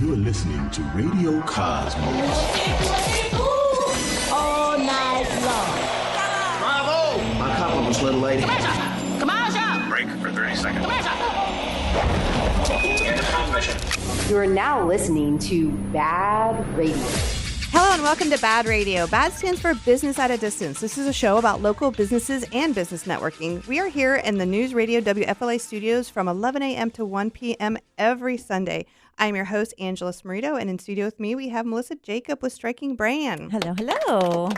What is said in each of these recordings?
You're listening to Radio Cosmos. All night long. Bravo! My compliments, little lady. Commercial! Break for 30 seconds. Commercial! Transmission. You are now listening to BaaD Radio. Hello and welcome to BaaD Radio. BaaD stands for Business at a Distance. This is a show about local businesses and business networking. We are here in the News Radio WFLA studios from 11 a.m. to 1 p.m. every Sunday. I'm your host, Angela Smorito, and in studio with me, we have Melissa Jacob with Striking Brand. Hello, hello.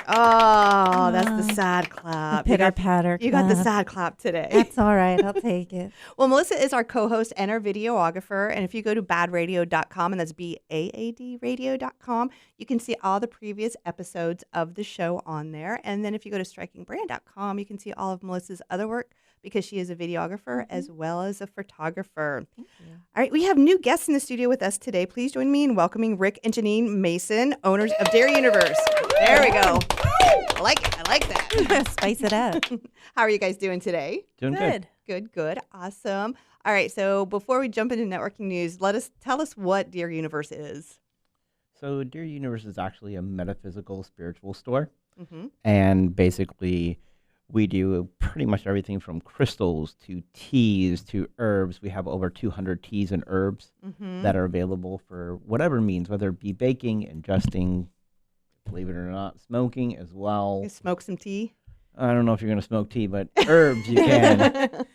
Oh, that's the sad clap. Pitter-patter You got the clap. sad clap today. That's all right. I'll take it. Well, Melissa is our co-host and our videographer. And if you go to baadradio.com, and that's BAAD radio.com, you can see all the previous episodes of the show on there. And then if you go to strikingbrand.com, you can see all of Melissa's other work because she is a videographer as well as a photographer. Thank you. All right, we have new guests in the studio with us today. Please join me in welcoming Rick and Janine Mason, owners of Dairy Universe. There we go. I like it. I like that. Spice it up. How are you guys doing today? Doing good. Good. Awesome. All right. So before we jump into networking news, tell us what Dear Universe is. So Dear Universe is actually a metaphysical spiritual store. Mm-hmm. And basically we do pretty much everything from crystals to teas to herbs. We have over 200 teas and herbs that are available for whatever means, whether it be baking, ingesting, believe it or not, smoking as well. You smoke some tea? I don't know if you're going to smoke tea, but herbs you can.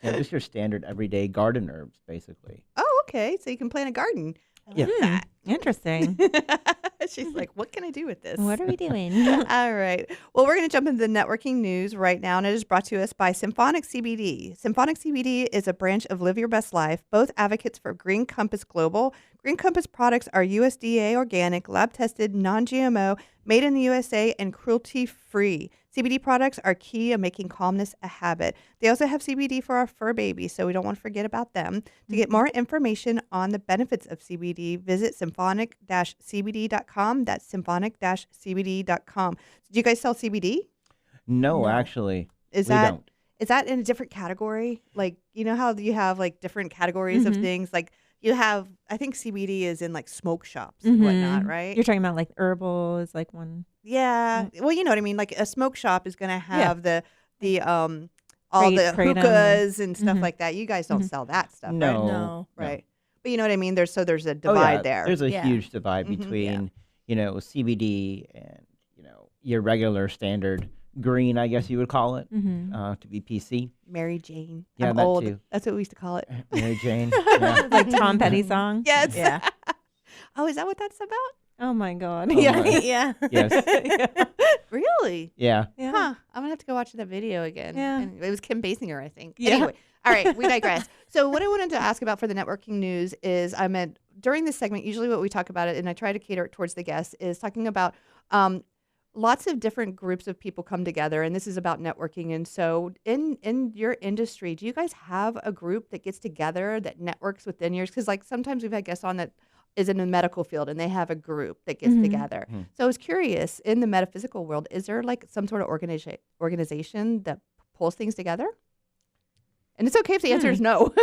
Just your standard everyday garden herbs, basically. Oh, okay. So you can plant a garden. Yeah. Interesting. She's like, what can I do with this? What are we doing? All right. Well, we're going to jump into the networking news right now, and it is brought to us by Symphonic CBD. Symphonic CBD is a branch of Live Your Best Life, both advocates for Green Compass Global. Green Compass products are USDA organic, lab-tested, non-GMO, made in the USA, and cruelty-free. CBD products are key to making calmness a habit. They also have CBD for our fur babies, so we don't want to forget about them. To get more information on the benefits of CBD, visit symphonic-cbd.com. That's symphonic-cbd.com. Do you guys sell CBD? No, actually, Is we that don't. is that in a different category? Like, you know how you have like different categories of things? Like you have, I think CBD is in like smoke shops and whatnot, right? You're talking about like herbal is like one. Yeah. Well, you know what I mean? Like a smoke shop is going to have the all the Kratom hookahs and stuff like that. You guys don't sell that stuff, right? No. No. Right. But you know what I mean? There's a divide there. There's a Yeah. huge divide between, CBD and, your regular standard green, I guess you would call it, to be PC. Mary Jane. Yeah, I'm that old. too. That's what we used to call it. Mary Jane. Yeah. Like Tom Petty song. Yes. Yeah. Oh, is that what that's about? Oh my God. Oh yeah. my. Yeah. Yes. Really? Yeah. Yeah. Huh. I'm going to have to go watch that video again. Yeah. And it was Kim Basinger, I think. Yeah. Anyway. All right. We digress. So what I wanted to ask about for the networking news is during this segment, usually what we talk about it, and I try to cater it towards the guests, is talking about lots of different groups of people come together, and this is about networking. And so in your industry, do you guys have a group that gets together that networks within yours? Because like sometimes we've had guests on that is in the medical field and they have a group that gets together. So I was curious, in the metaphysical world, is there like some sort of organization that pulls things together? And it's okay if the answer is no.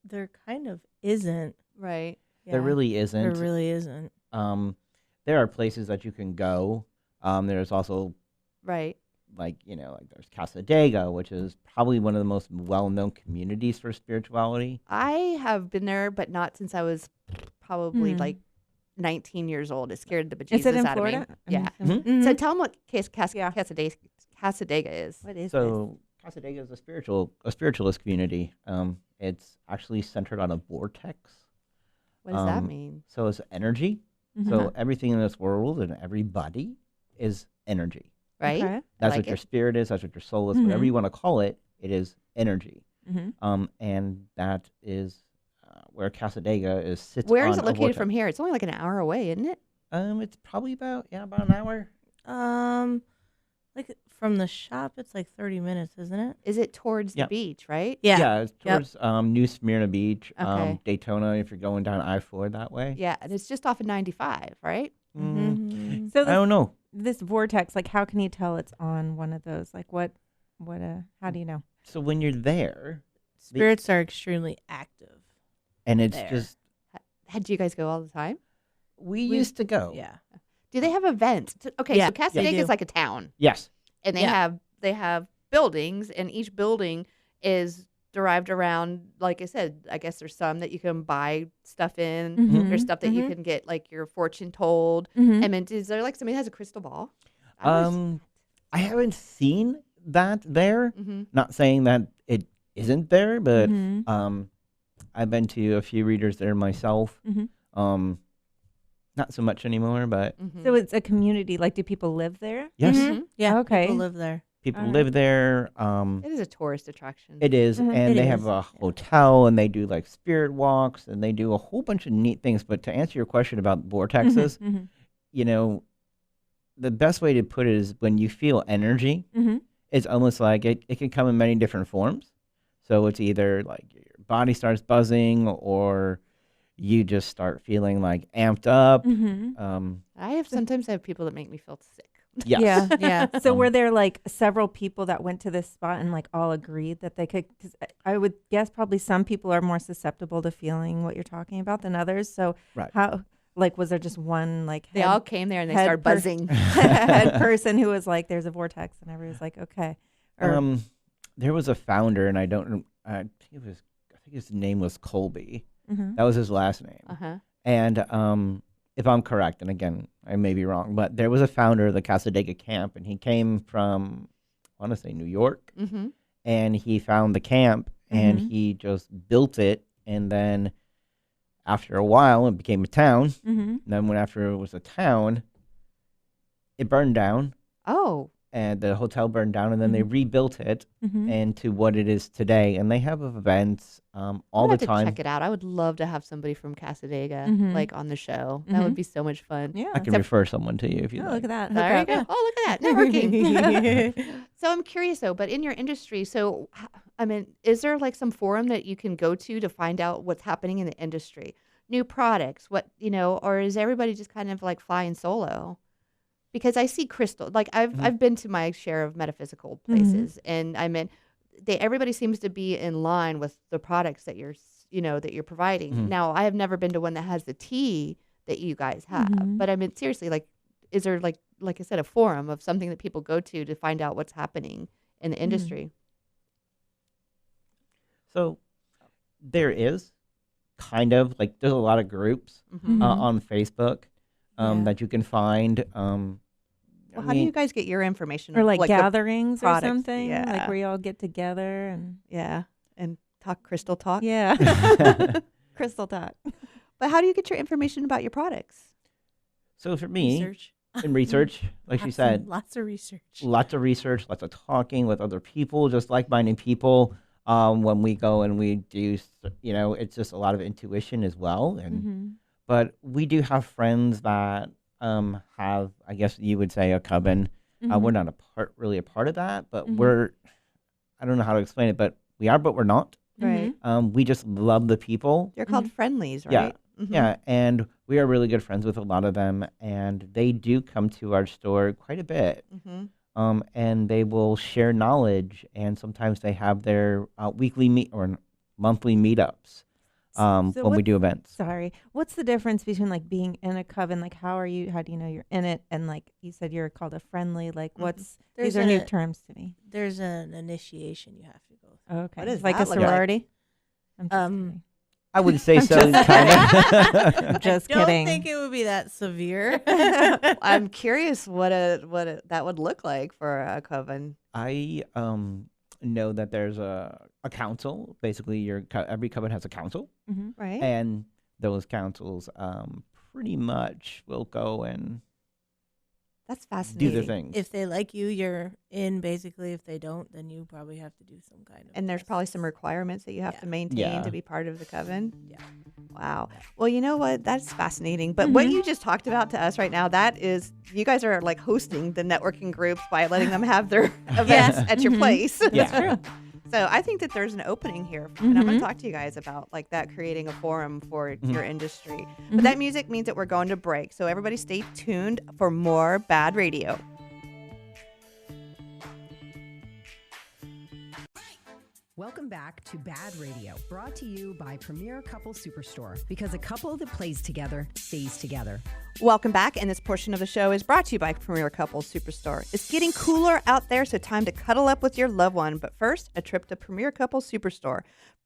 There kind of isn't. Right. There really isn't. There really isn't. There are places that you can go. There's also Right. like there's Casadega, which is probably one of the most well-known communities for spirituality. I have been there, but not since I was probably like 19 years old. It scared the bejesus Is it in out Florida? of me. Yeah. Mhm. So tell them what Casadega is. What is So Casadega is a spiritualist community. It's actually centered on a vortex. What does that mean? So it's energy. So everything in this world and everybody is energy. Right? Okay. That's like what your it. spirit is. That's what your soul is. Whatever you want to call it, it is energy. And that is where Casadega sits. Where is on it a located vortex. from here? It's only like an hour away, isn't it? It's probably about an hour. Like from the shop, it's like 30 minutes, isn't it? Is it towards Yeah. the beach, right? Yeah. It's towards New Smyrna Beach, Okay. Daytona. If you're going down I-4 that way. Yeah, and it's just off of 95, right? So I don't know. this vortex, like, how can you tell it's on one of those? Like, how do you know? So when you're there, Spirits are extremely active. and it's There. just Had you guys go all the time? we used to go. Yeah. Do they have events? Okay, Yeah, so they Casadega do. is like a town, Yes. and they Yeah. have buildings, and each building is derived around, like I said, I guess there's some that you can buy stuff in. Mhm. There's stuff that you Mhm. can get like your fortune told. Mhm. I mean, is there like somebody that has a crystal ball? I was- I haven't seen that there. Mhm. Not saying that it isn't there, but Mhm. I've been to a few readers there myself. Mhm. Not so much anymore, but Mhm. So it's a community. Like, do people live there? yes, Mhm. Yeah. Okay. People live there. people Alright. live there. It is a tourist attraction. It is, Mhm. and It they is, have a yeah. hotel, and they do like spirit walks, and they do a whole bunch of neat things. But to answer your question about vortexes, Mhm. you know, the best way to put it is when you feel energy, Mhm. it's almost like it can come in many different forms. So it's either like your body starts buzzing, or you just start feeling like amped up. Mhm. Sometimes I have people that make me feel sick. Yes. Yeah. Yeah. So were there like several people that went to this spot and like all agreed that they could? Because I would guess probably some people are more susceptible to feeling what you're talking about than others. So Right. how, like, was there just one like They head, all came there and they head started per- buzzing. head person who was like, "There's a vortex," and everybody was like, "Okay." Or, There was a founder, and I think his name was Colby. Mhm. That was his last name. Uh-huh. And if I'm correct, and again, I may be wrong, but there was a founder of the Casadega camp, and he came from, I want to say, New York, Mm-hmm. and he found the camp, and Mhm. he just built it, and then after a while, it became a town. Mhm. And then when after it was a town, it burned down, Oh. and the hotel burned down, and then they rebuilt it Mhm. into what it is today. And they have events all I'd the have to time. check it out. I would love to have somebody from Casadega Mhm. like on the show. That would Mhm. be so much fun. Yeah. I can refer someone to you if you Oh, like. look at that. There you Hook go. up. Oh, look at that. Networking. So I'm curious though, but in your industry, so I mean, is there like some forum that you can go to find out what's happening in the industry? New products, or is everybody just kind of like flying solo? Because I see crystal, like I've been to my share of metaphysical places, and I mean, everybody seems to be in line with the products that you're providing. Mhm. Now, I have never been to one that has the tea that you guys have, Mhm. but I mean, seriously, like, is there like I said, a forum of something that people go to find out what's happening in the industry? So there is kind of like there's a lot of groups Mhm. on Facebook Yeah. that you can find. Well, how do you guys get your information? Or like the gatherings or products, something, like yeah. where you all get together and yeah, and talk crystal talk. yeah, crystal talk. But how do you get your information about your products? So for me, Research. in research, like you said, Lots of research. lots of research, lots of talking with other people, just like-minded people. When we go and we do, it's just a lot of intuition as well. And Mm-hmm. but we do have friends that have, I guess you would say, a coven. We're not really a part of that, but I don't know how to explain it, but we are, but we're not. Right. We just love the people. They're called friendlies, Yeah. right? Mhm. Yeah, and we are really good friends with a lot of them, and they do come to our store quite a bit. Mhm. And they will share knowledge, and sometimes they have their weekly or monthly meetups So when we what- do events. Sorry, what's the difference between like being in a coven? Like, how do you know you're in it? And like you said, you're called a friendly. Like, these There's are new a- terms to me. There's an initiation you have to go through. Okay, What does like a that look like? sorority? I'm just Um, kidding. I would say so, just kind of. Just I don't kidding. think it would be that severe. I'm curious what that would look like for a coven. I know that there's a council. Basically, every coven has a council, Mhm. Right. and those councils pretty much will go and That's do fascinating. the things. If they like you, you're in. Basically, if they don't, then you probably have to do some kind of. And there's probably some requirements that you have Yeah. to maintain Yeah. to be part of the coven. Yeah. Wow. Well, you know what? That's fascinating. But what you just talked about to us right now, that is, you guys are like hosting the networking groups by letting them have their events at your place. Yeah. That's true. So I think that there's an opening here. And I'm going Mhm. to talk to you guys about like that, creating a forum for your industry. But that music means that we're going to break. So everybody stay tuned for more BaaD Radio. Welcome back to BaaD Radio, brought to you by Premier Couple Superstore, because a couple that plays together stays together. Welcome back, and this portion of the show is brought to you by Premier Couple Superstore. It's getting cooler out there, so time to cuddle up with your loved one. But first, a trip to Premier Couple Superstore.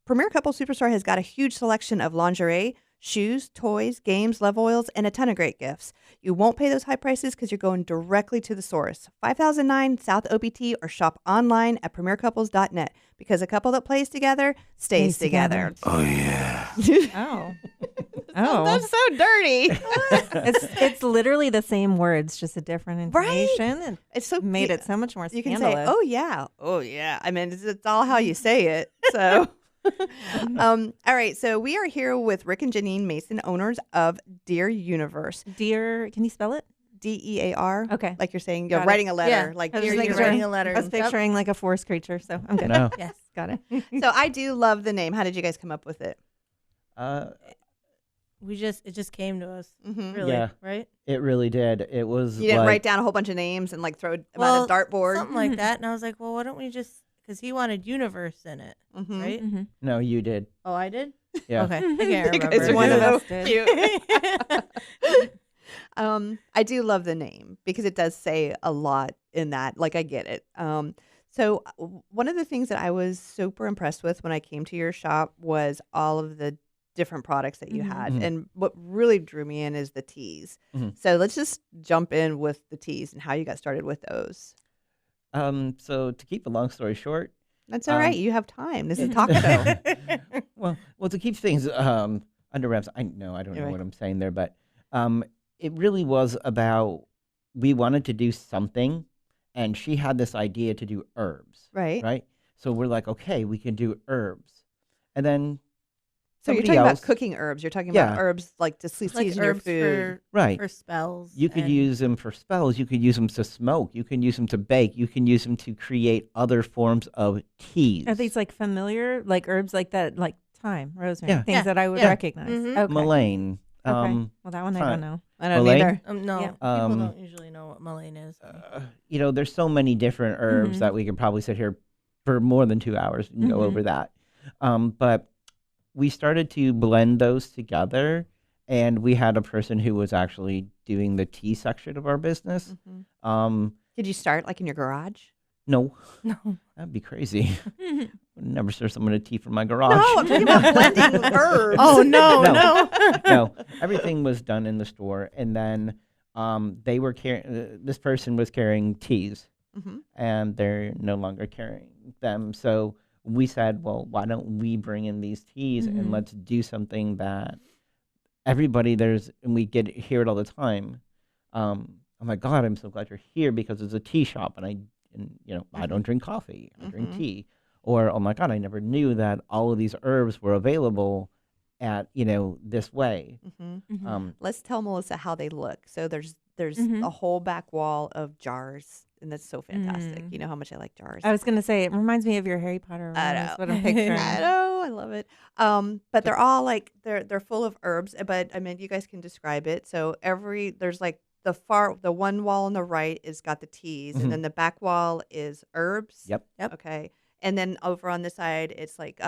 Premier Couple Superstore has got a huge selection of lingerie, shoes, toys, games, love oils, and a ton of great gifts. You won't pay those high prices because you're going directly to the source. 5009 South OPT, or shop online at premiercouples.net, because a couple that plays together stays together. Oh, yeah. Oh. Oh. That's so dirty. It's literally the same words, just a different Right? intonation. And It's so made it so much more You scandalous. can say, "Oh yeah, oh yeah." I mean, it's all how you say it. So, all right. So we are here with Rick and Janine Mason, owners of Dear Universe. Dear, can you spell it? DEAR. Okay. Like you're saying, you're Got it. writing a letter. Yeah. Like I was Dear just making Universe. sure. Writing a letter. I was picturing like a forest creature, so I'm good. No. Yes, got it. So I do love the name. How did you guys come up with it? It just came to us. Mhm. Really, Yeah. right? It really did. It was You didn't like, write down a whole bunch of names and like throw it about a dartboard. something like that. And I was like, well, why don't we just? Because he wanted universe in it, Mhm. right? Mm-hmm. No, you did. Oh, I did. Yeah. Okay, I can't You guys remember. are One of so us did. cute. I do love the name because it does say a lot in that. Like, I get it. So one of the things that I was super impressed with when I came to your shop was all of the different products that you had. Mhm. And what really drew me in is the teas. Mhm. So let's just jump in with the teas and how you got started with those. So to keep a long story short, That's all right. You have time. This is a talk show. well, to keep things under wraps, I don't You're know right. what I'm saying there, but it really was about, we wanted to do something, and she had this idea to do herbs, Right. right? So we're like, okay, we can do herbs, and then So you're somebody talking else, about cooking herbs. You're talking Yeah. about herbs like to season like your herbs food. right? for spells. You could and- use them for spells. You could use them to smoke. You can use them to bake. You can use them to create other forms of teas. Are these like familiar, like herbs like that, like thyme, rosemary, Yeah. things Yeah. that I would Yeah. recognize? Mhm. Okay. Mullein. Okay. Well, that one I fine. don't know. I don't Mullein? either. No, Yeah. people don't usually know what mullein is. There's so many different herbs Mhm. that we could probably sit here for more than 2 hours and go Mhm. over that. But we started to blend those together, and we had a person who was actually doing the tea section of our business. Mhm. Did you start like in your garage? No, No. that'd be crazy. Would never serve someone a tea from my garage. No, I'm talking about blending herbs. Oh no, No. no. No, everything was done in the store, and then they were carrying. This person was carrying teas, Mhm. and they're no longer carrying them. So we said, well, why don't we bring in these teas and Mhm. let's do something that everybody and we hear it all the time. Oh my God, I'm so glad you're here because it's a tea shop, and I don't drink coffee, I drink Mhm. tea. Or, oh my God, I never knew that all of these herbs were available at, this way. Mhm. Mhm. Let's tell Melissa how they look. So there's Mhm. a whole back wall of jars, and that's so fantastic. Mm. You know how much I like jars. I was gonna say it reminds me of your Harry Potter. I One, is know. what I'm picturing. I know, I love it. But they're all like they're full of herbs. But I mean, you guys can describe it. So there's like the one wall on the right is got the teas, Mhm. and then the back wall is herbs. Yep. Okay, and then over on the side it's like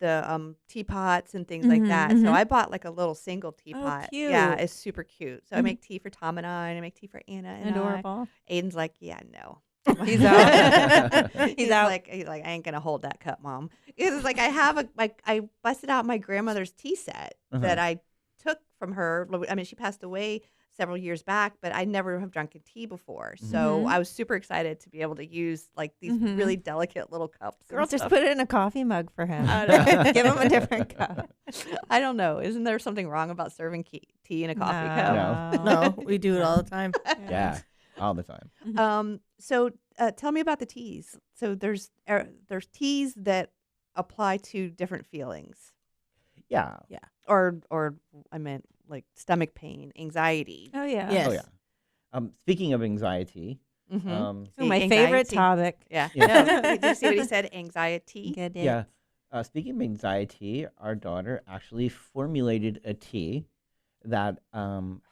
the teapots and things like Mhm, that. So mhm. I bought like a little single teapot. Yeah, cute. it's super cute. So I Mhm. make tea for Tom and I make tea for Anna and Adorable. Aiden's like, yeah, no. He's out. he's out. he's like, I ain't gonna hold that cup, Mom. It's like I busted out my grandmother's tea set that I took from her. I mean, she passed away several years back, but I never have drunk a tea before. So Mhm. I was super excited to be able to use like these Mhm. really delicate little cups. and Girl, just stuff. put it in a coffee mug for him. I know. Give him a different cup. I don't know. Isn't there something wrong about serving tea in a coffee cup? No, we do it all the time. Yeah, all the time. So tell me about the teas. So there's teas that apply to different feelings, Yeah. or I meant like stomach pain, anxiety. Oh yeah. Yes. Oh, yeah. Speaking of anxiety, Mm-hmm. Oh, my favorite Anxiety. topic. Yeah. Yeah. No, did you see what he said? Anxiety. Get it. yeah. Speaking of anxiety, our daughter actually formulated a tea that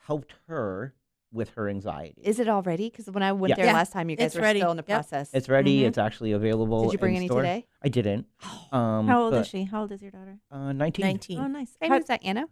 helped her with her anxiety. Is it already? Because when I went Yes. there Yeah, last time, you guys it's were ready. still in the Yep. process. It's ready. It's actually available. Did you bring in any store. today? I didn't. How old but, is she? How old is your daughter? 19. 19. Oh, nice. Same as that, Anna.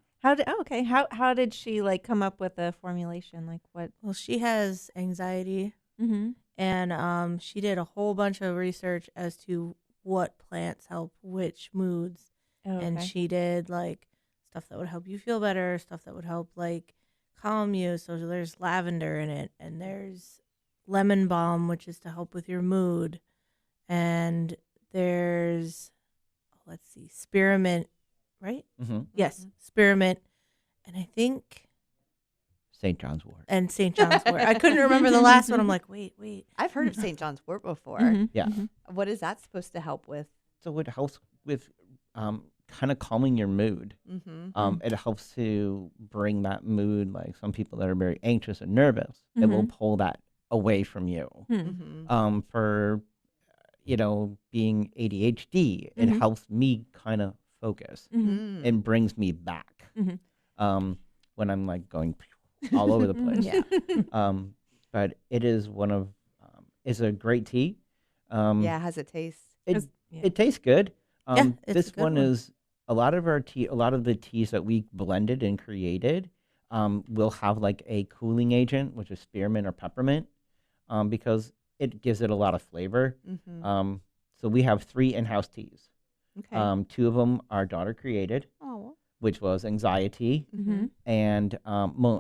Okay. How did she like come up with a formulation? Like what? Well, she has anxiety, Mm-hmm. and she did a whole bunch of research as to what plants help which moods. Oh, And she did like stuff that would help you feel better, stuff that would help like calm you. So there's lavender in it, and there's lemon balm, which is to help with your mood, and there's let's see, spearmint, right? Mm-hmm. Yes, spearmint, and I think St. John's Wort. and St. John's Wort. I couldn't remember the last one. I'm like, wait. I've heard of St. John's Wort before. Mm-hmm. Yeah. What is that supposed to help with? So it helps with kind of calming your mood. Mm-hmm. It helps to bring that mood, like some people that are very anxious and nervous, it will pull that away from you. Mm-hmm. For, being ADHD, it helps me kind of focus Mm-hmm. and brings me back Mhm. when I'm like going all over the place. Yeah. But it is it's a great tea. Yeah, how's it taste? It tastes good. Yeah, it's a This good one one. is a lot of the teas that we blended and created will have like a cooling agent, which is spearmint or peppermint, because it gives it a lot of flavor. Mm-hmm. So we have 3 in-house teas. Okay. 2 of them our daughter created, Oh. which was anxiety Mm-hmm. and hold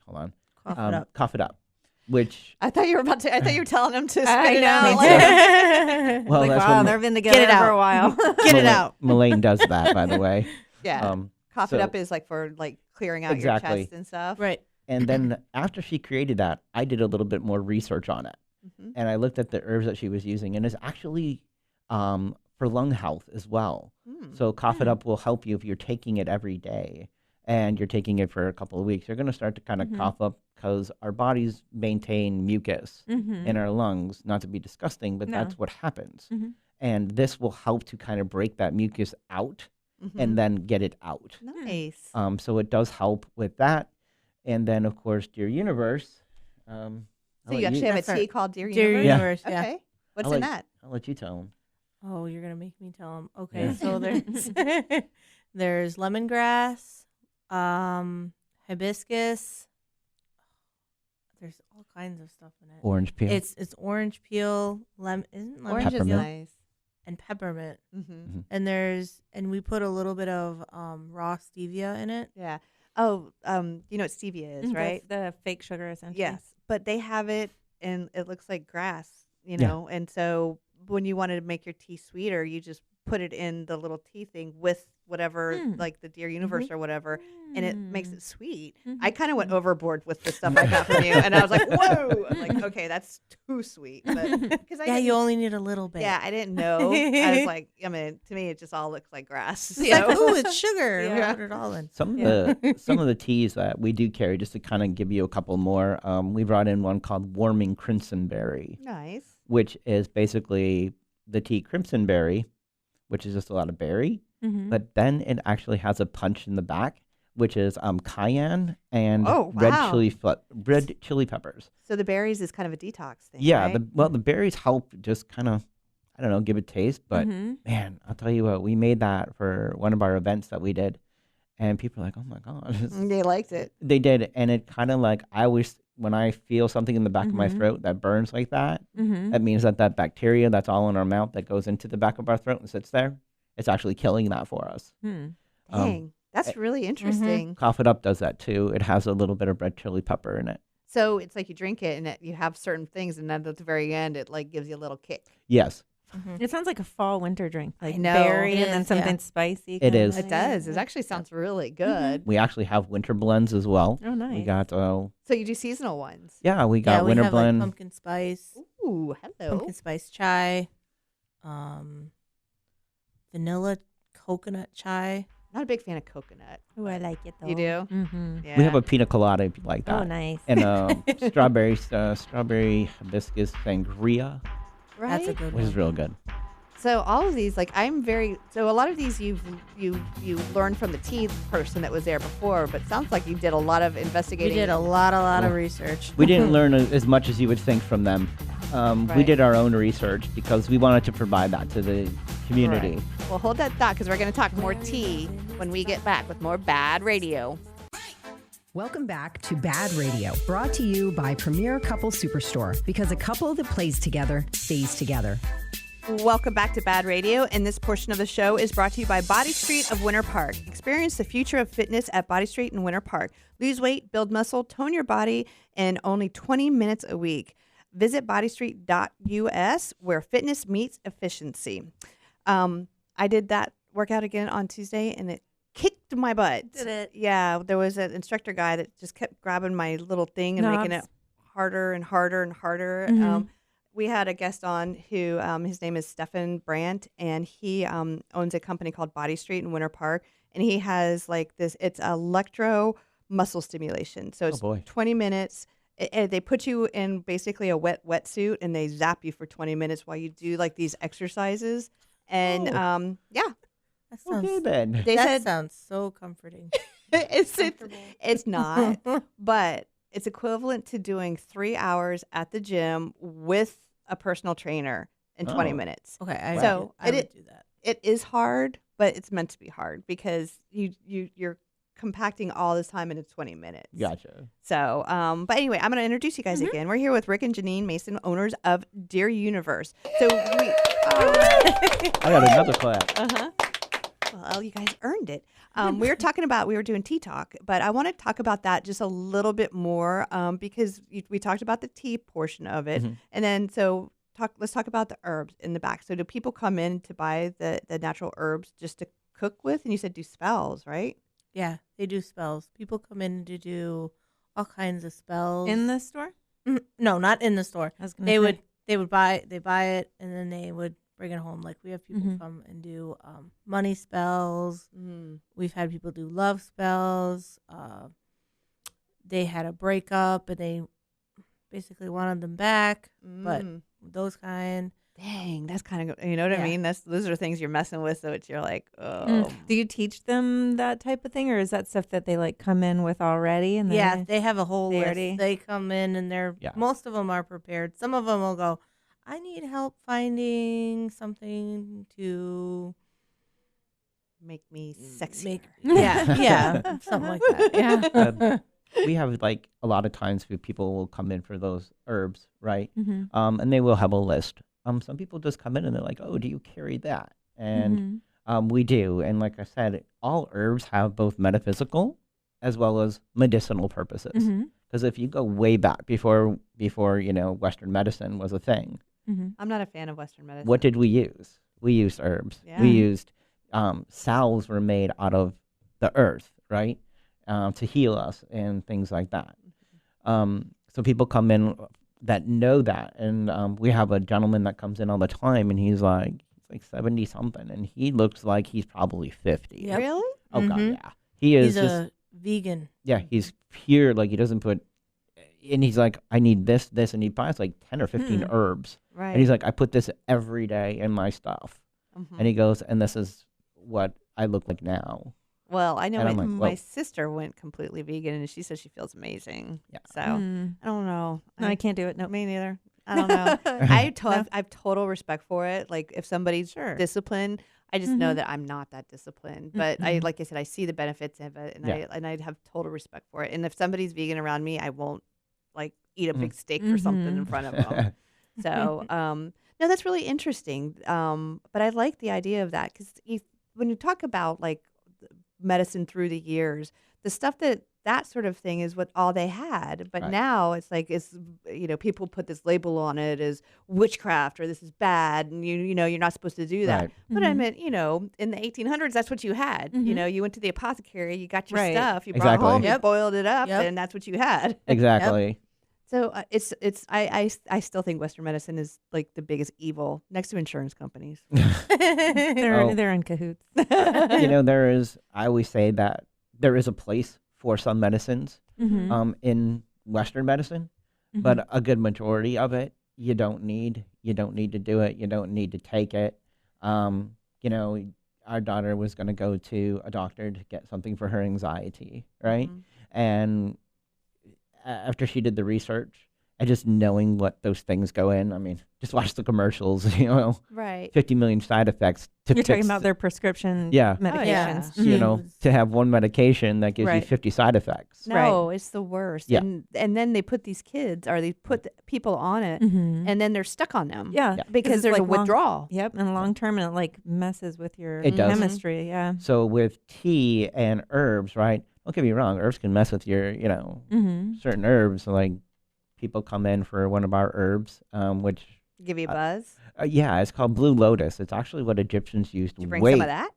on, Cough it up. cough it up, which I thought you were telling him to spit I it know. out. Me Like- well, Like, that's wow, what they've been Get together it out. for a while. Get it out. Melaine does that, by the way. yeah. Cough so- it up is like for like clearing out Exactly. your chest and stuff. Right. And then after she created that, I did a little bit more research on it. Mm-hmm. And I looked at the herbs that she was using, and it's actually for lung health as well. So Cough It Up will help you if you're taking it every day and you're taking it for a couple of weeks. You're going to start to kind of cough up because our bodies maintain mucus in our lungs. Not to be disgusting, but No. that's what happens. Mhm. And this will help to kind of break that mucus out Mm-hmm. and then get it out. Nice. So it does help with that. And then, of course, Dear Universe. So you actually have a That's tea right. called Dear Dear Universe? Universe, yeah. Okay. What's I'll in let- that? I'll let you tell them. Oh, you're gonna make me tell him. Okay, Yeah. so there's lemongrass, hibiscus. There's all kinds of stuff in it. Orange peel. It's orange peel, isn't lemon Orange is Peppermint. nice. and peppermint. Mm-hmm. And we put a little bit of raw stevia in it. Yeah. Oh, you know what stevia is, right? The fake sugar, essentially. Yes, but they have it, and it looks like grass, you Yeah. know. And so when you wanted to make your tea sweeter, you just put it in the little tea thing with whatever, like the Dear Universe or whatever, and it makes it sweet. I kind of went overboard with the stuff I got from you, and I was like, "Whoa!" I'm like, "Okay, that's too sweet." But because Yeah, you only need a little bit. yeah, I didn't know. I was like, I mean, to me, it just all looks like grass. It's like, So- ooh, it's sugar. Yeah. We put it all in. Some of the teas that we do carry, just to kind of give you a couple more, we brought in one called Warming Crimson Berry, Nice. which is basically the tea crimson berry, which is just a lot of berry, Mm-hmm. but then it actually has a punch in the back, which is cayenne and Oh, red wow. chili peppers. So the berries is kind of a detox thing. Yeah, right? the berries help just kind of, I don't know, give it taste. But Mm-hmm. man, I'll tell you what, we made that for one of our events that we did, and people are like, "Oh my god!" They liked it. They did, and it kind of like I always when I feel something in the back of my throat that burns like that, Mm-hmm. that means that bacteria that's all in our mouth that goes into the back of our throat and sits there, it's actually killing that for us. Hmm. Dang, that's really interesting. Cough It Up does that too. It has a little bit of red chili pepper in it. So it's like you drink it and you have certain things, and then at the very end, it like gives you a little kick. Yes, It sounds like a fall winter drink, like know. berry It and then is, something yeah. spicy. It kinda. is. It does. It actually sounds really good. we actually have winter blends as well. Oh, nice. We got So you do seasonal ones. yeah, we got Yeah, we winter have blend. like pumpkin spice, Ooh, hello. pumpkin spice chai, vanilla coconut chai. Not a big fan of coconut. Oh, I like it though. You do? Mm-hmm. Yeah. We have a pina colada if you like that. Oh, nice. And strawberry hibiscus sangria, right. That's a good which one. is real good. So all of these, like so a lot of these you learned from the tea person that was there before, but sounds like you did a lot of We investigating. did a lot of research. We didn't learn as much as you would think from them. We Right. did our own research because we wanted to provide that to the community. Right. Well, hold that thought because we're going to talk more tea when we get back with more BaaD Radio. Welcome back to BaaD Radio, brought to you by Premier Couple Superstore, because a couple that plays together stays together. Welcome back to BaaD Radio, and this portion of the show is brought to you by Body Street of Winter Park. Experience the future of fitness at Body Street in Winter Park. Lose weight, build muscle, tone your body in only 20 minutes a week. Visit bodystreet.us, where fitness meets efficiency. I did that workout again on Tuesday, and it kicked my butt. Did it? Yeah, there was an instructor guy that just kept grabbing my little thing and making it Knobs. harder and harder and harder. Mhm. We had a guest on who his name is Stefan Brandt, and he owns a company called Body Street in Winter Park, and he has like this. It's electro muscle stimulation, so it's boy. 20 minutes. They put you in basically a wetsuit, and they zap you for 20 minutes while you do like these exercises. And yeah, That sounds, Okay then. they that said sounds so comforting. it's not, but it's equivalent to doing 3 hours at the gym with a personal trainer in 20 Oh. minutes. Okay, I So would do that. It is hard, but it's meant to be hard because you're compacting all this time into 20 minutes. Gotcha. So, but anyway, I'm going to introduce you guys again. We're here with Rick and Janine Mason, owners of Dear Universe. So we, I got another clap. well, you guys earned it. We were doing tea talk, but I want to talk about that just a little bit more because we talked about the tea portion of it, and then let's talk about the herbs in the back. So do people come in to buy the natural herbs just to cook with? And you said do spells, right? Yeah, they do spells. People come in to do all kinds of spells In the store? No, not in the store. I was gonna They say. would buy it and then they would bring it home. Like we have people Mhm. come and do money spells. Mm. We've had people do love spells. They had a breakup and they basically wanted them back, but those kind. Dang, that's kind of, you know what I Yeah. mean? Those are things you're messing with, so you're like, oh. Do you teach them that type of thing, or is that stuff that they like come in with already? And Yeah, then they have a whole they list. already- They come in and Yeah. most of them are prepared. Some of them will go, I need help finding something to Make me sexy. make. Yeah, something like that. Yeah. We have like a lot of times where people will come in for those herbs, right? Mhm. And they will have a list. Some people just come in and they're like, "Oh, do you carry that?" And we do. And like I said, all herbs have both metaphysical as well as medicinal purposes. Mhm. Because if you go way back before Western medicine was a thing, Mhm. I'm not a fan of Western medicine. what did we use? We used herbs. Yeah. We used salves were made out of the earth, right, to heal us and things like that. So people come in that know that, and we have a gentleman that comes in all the time, and he's like 70 something, and he looks like he's probably 50. Yep. Really? Oh god, Mhm. yeah. He is He's just a vegan. yeah. He's pure. Like he doesn't put. And he's like, I need this, and he buys like 10 or 15 herbs. Right. And he's like, I put this every day in my stuff. Mhm. And he goes, and this is what I look like now. Well, I know And I'm my, like, my whoa. sister went completely vegan, and she says she feels amazing. Yeah. So Mm. I don't know. No, I can't do it. No. Me neither. I don't know. I have total respect for it. Like if somebody's Sure. disciplined, I just know Mhm. that I'm not that disciplined. But I, Mhm. like I said, I see the benefits of it, and Yeah. I have total respect for it. And if somebody's vegan around me, I won't like eat a Mhm. big steak or something in Mhm. front of them. So no, that's really interesting. But I like the idea of that because when you talk about like medicine through the years, the stuff that sort of thing is what all they had. But Right. now it's like people put this label on it as witchcraft or this is bad, and you're not supposed to do that. Right. But I Mhm. meant in the 1800s, that's what you had. Mhm. You went to the apothecary, you got your Right. stuff, you brought Exactly. home, you Yep. boiled it up, Yep. and that's what you had. Exactly. So I still think Western medicine is like the biggest evil next to insurance companies. Oh. They're in cahoots. I always say that there is a place for some medicines Mhm. in Western medicine, Mhm. but a good majority of it, you don't need to do it. You don't need to take it. You know, our daughter was going to go to a doctor to get something for her anxiety, right? And after she did the research, and just knowing what those things go in, I mean, just watch the commercials, you know, Right. 50 million side effects to You're talking fix about their prescription Yeah. medications. yeah. you know, to have one medication that gives you Right. 50 side effects. No, it's the worst. Yeah. And then they put these kids or they put the people on it and then they're stuck on them. Yeah. Because it's there's a like long- withdrawal. Yep. And long term, it like messes with your It does. chemistry. Yeah. So with tea and herbs, right? Don't get me wrong, herbs can mess with your, you know, certain herbs. Like people come in for one of our herbs, which Give you a buzz. yeah, it's called blue lotus. It's actually what Egyptians used. Did you bring some of that?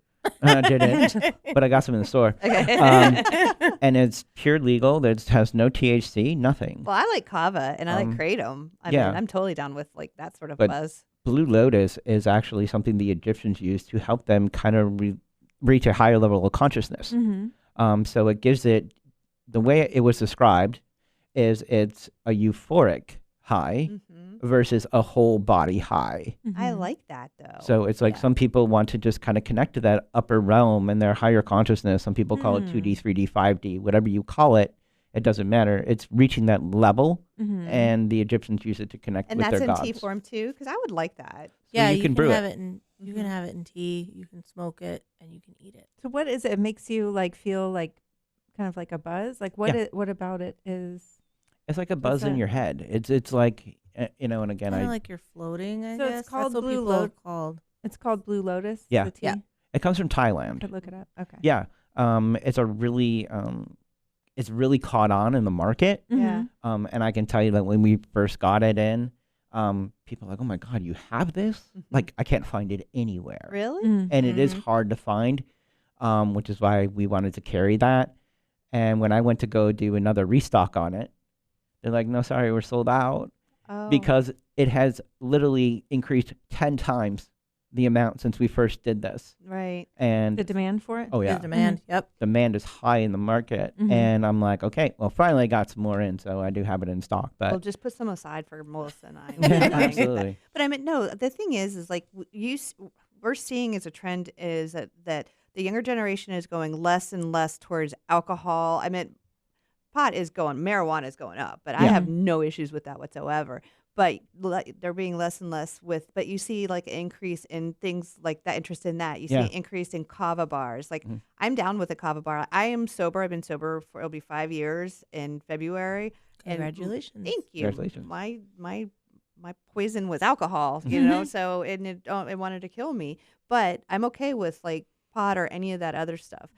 Didn't, but I got some in the store. Okay. And it's pure legal. It has no THC, nothing. Well, I like kava and I like kratom. I yeah. mean, I'm totally down with like that sort of But buzz. Blue lotus is actually something the Egyptians used to help them kind of reach a higher level of consciousness. So it gives it, the way it was described is it's a euphoric high versus a whole body high. I like that though. So it's like some people want to just kind of connect to that upper realm and their higher consciousness. Some people call it 2D, 3D, 5D, whatever you call it. It doesn't matter. It's reaching that level, and the Egyptians use it to connect and with their that's gods. in tea form too, because I would like that. Yeah, you can brew have it. it in. You can have it in tea. You can smoke it, and you can eat it. So what is it? It makes you like feel like kind of like a buzz. Like what? Yeah. What about it is? It's like a buzz in that? your head. It's like you know. And again, Kind I of like you're floating. I So guess it's called that's what blue people lo- have called. It's called Blue Lotus. Yeah. The tea? Yeah. it comes from I Thailand. could look it up. Okay. Yeah. It's a really it's really caught on in the market. Yeah. And I can tell you that when we first got it in, people are like, oh my God, you have this? Like, I can't find it anywhere. Really? And it is hard to find, which is why we wanted to carry that. And when I went to go do another restock on it, they're like, no, sorry, we're sold out. Oh. Because it has literally increased 10 times the amount since we first did this. Right. And The demand for it. oh yeah, The demand. Yep. demand is high in the market. And I'm like, okay, well, finally I got some more in, so I do have it in stock. But Well, just put some aside for Melissa and I. absolutely. But I mean, no. The thing is like we're seeing as a trend is that the younger generation is going less and less towards alcohol. I mean, marijuana is going up, but I have no issues with that whatsoever. But they're being less and less but you see like an increase in things like that, interest in that. You see an increase in kava bars. Like I'm down with a kava bar. I am sober. I've been sober it'll be 5 years in February. Congratulations. Thank you. Congratulations. My poison was alcohol, you know, so it wanted to kill me. But I'm okay with like pot or any of that other stuff.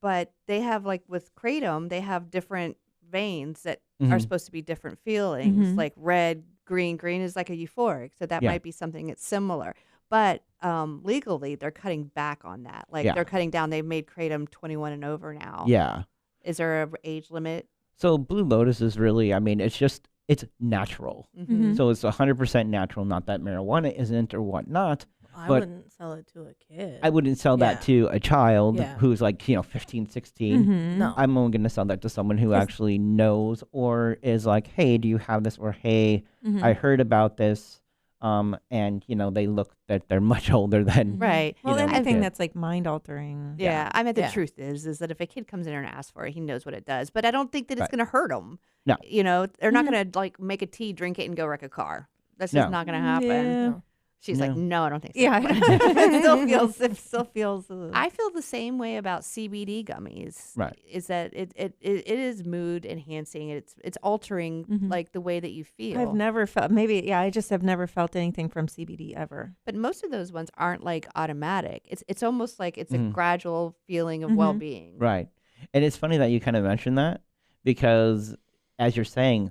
But they have like with kratom, they have different veins that are supposed to be different feelings, like red, green. Green is like a euphoric, so that might be something that's similar. But legally, they're cutting back on that. Like they're cutting down. They've made kratom 21 and over now. Yeah. Is there an age limit? So Blue Lotus is really, I mean, it's natural. So it's 100% natural, not that marijuana isn't or whatnot. I but wouldn't sell it to a kid. I wouldn't sell that to a child Yeah. who's like, 15, 16. No. I'm only going to sell that to someone who actually knows or is like, hey, do you have this? Or, hey, I heard about this. And, they look that they're much older than. Right. Well, you know, anything kid. that's like mind altering. Yeah, I mean, the Yeah. truth is that if a kid comes in there and asks for it, he knows what it does. But I don't think that it's Right. going to hurt him. No. They're not going to like make a tea, drink it, and go wreck a car. That's just No. not going to happen. Yeah. She's like, no, I don't think so. Yeah. it still feels. I feel the same way about CBD gummies. Right. Is that it is mood enhancing. It's altering like the way that you feel. I've never felt. Maybe. Yeah. I just have never felt anything from CBD ever. But most of those ones aren't like automatic. It's almost like it's a gradual feeling of well-being. Right. And it's funny that you kind of mentioned that because as you're saying,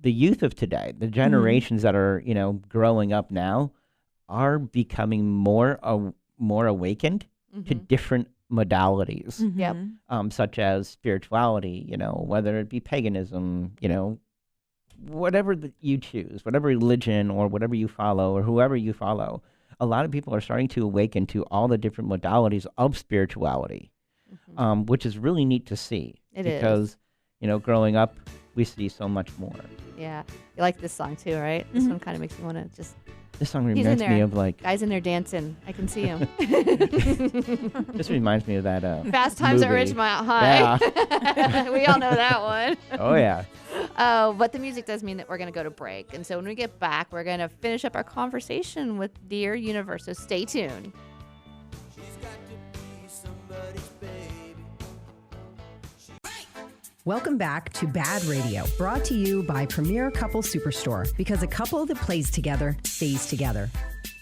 the youth of today, the generations that are, growing up now are becoming more awakened to different modalities, Yep. such as spirituality, whether it be paganism, whatever you choose, whatever religion or whatever you follow or whoever you follow, a lot of people are starting to awaken to all the different modalities of spirituality, which is really neat to see. It is. Because, growing up, we see so much more. Yeah. You like this song too, right? This one kind of makes me want to just This song He's in reminds me there. of like. Guys in there dancing. I can see him. This reminds me of that. Fast Times at movie. Ridgemont High. Yeah. We all know that one. Oh yeah. But the music does mean that we're going to go to break. And so when we get back, we're going to finish up our conversation with Dear Universe. So stay tuned. Welcome back to BaaD Radio, brought to you by Premier Couple Superstore, because a couple that plays together stays together.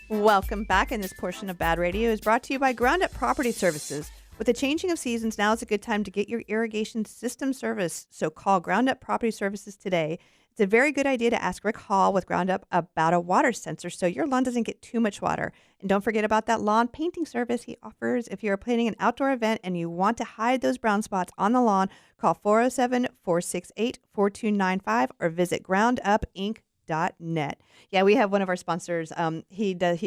Welcome back. And this portion of BaaD Radio is brought to you by Ground Up Property Services. With the changing of seasons, now is a good time to get your irrigation system service. So call Ground Up Property Services today. It's a very good idea to ask Rick Hall with Ground Up about a water sensor so your lawn doesn't get too much water. And don't forget about that lawn painting service he offers. If you're planning an outdoor event and you want to hide those brown spots on the lawn, call 407-468-4295 or visit groundupinc.net. Yeah, we have one of our sponsors. He does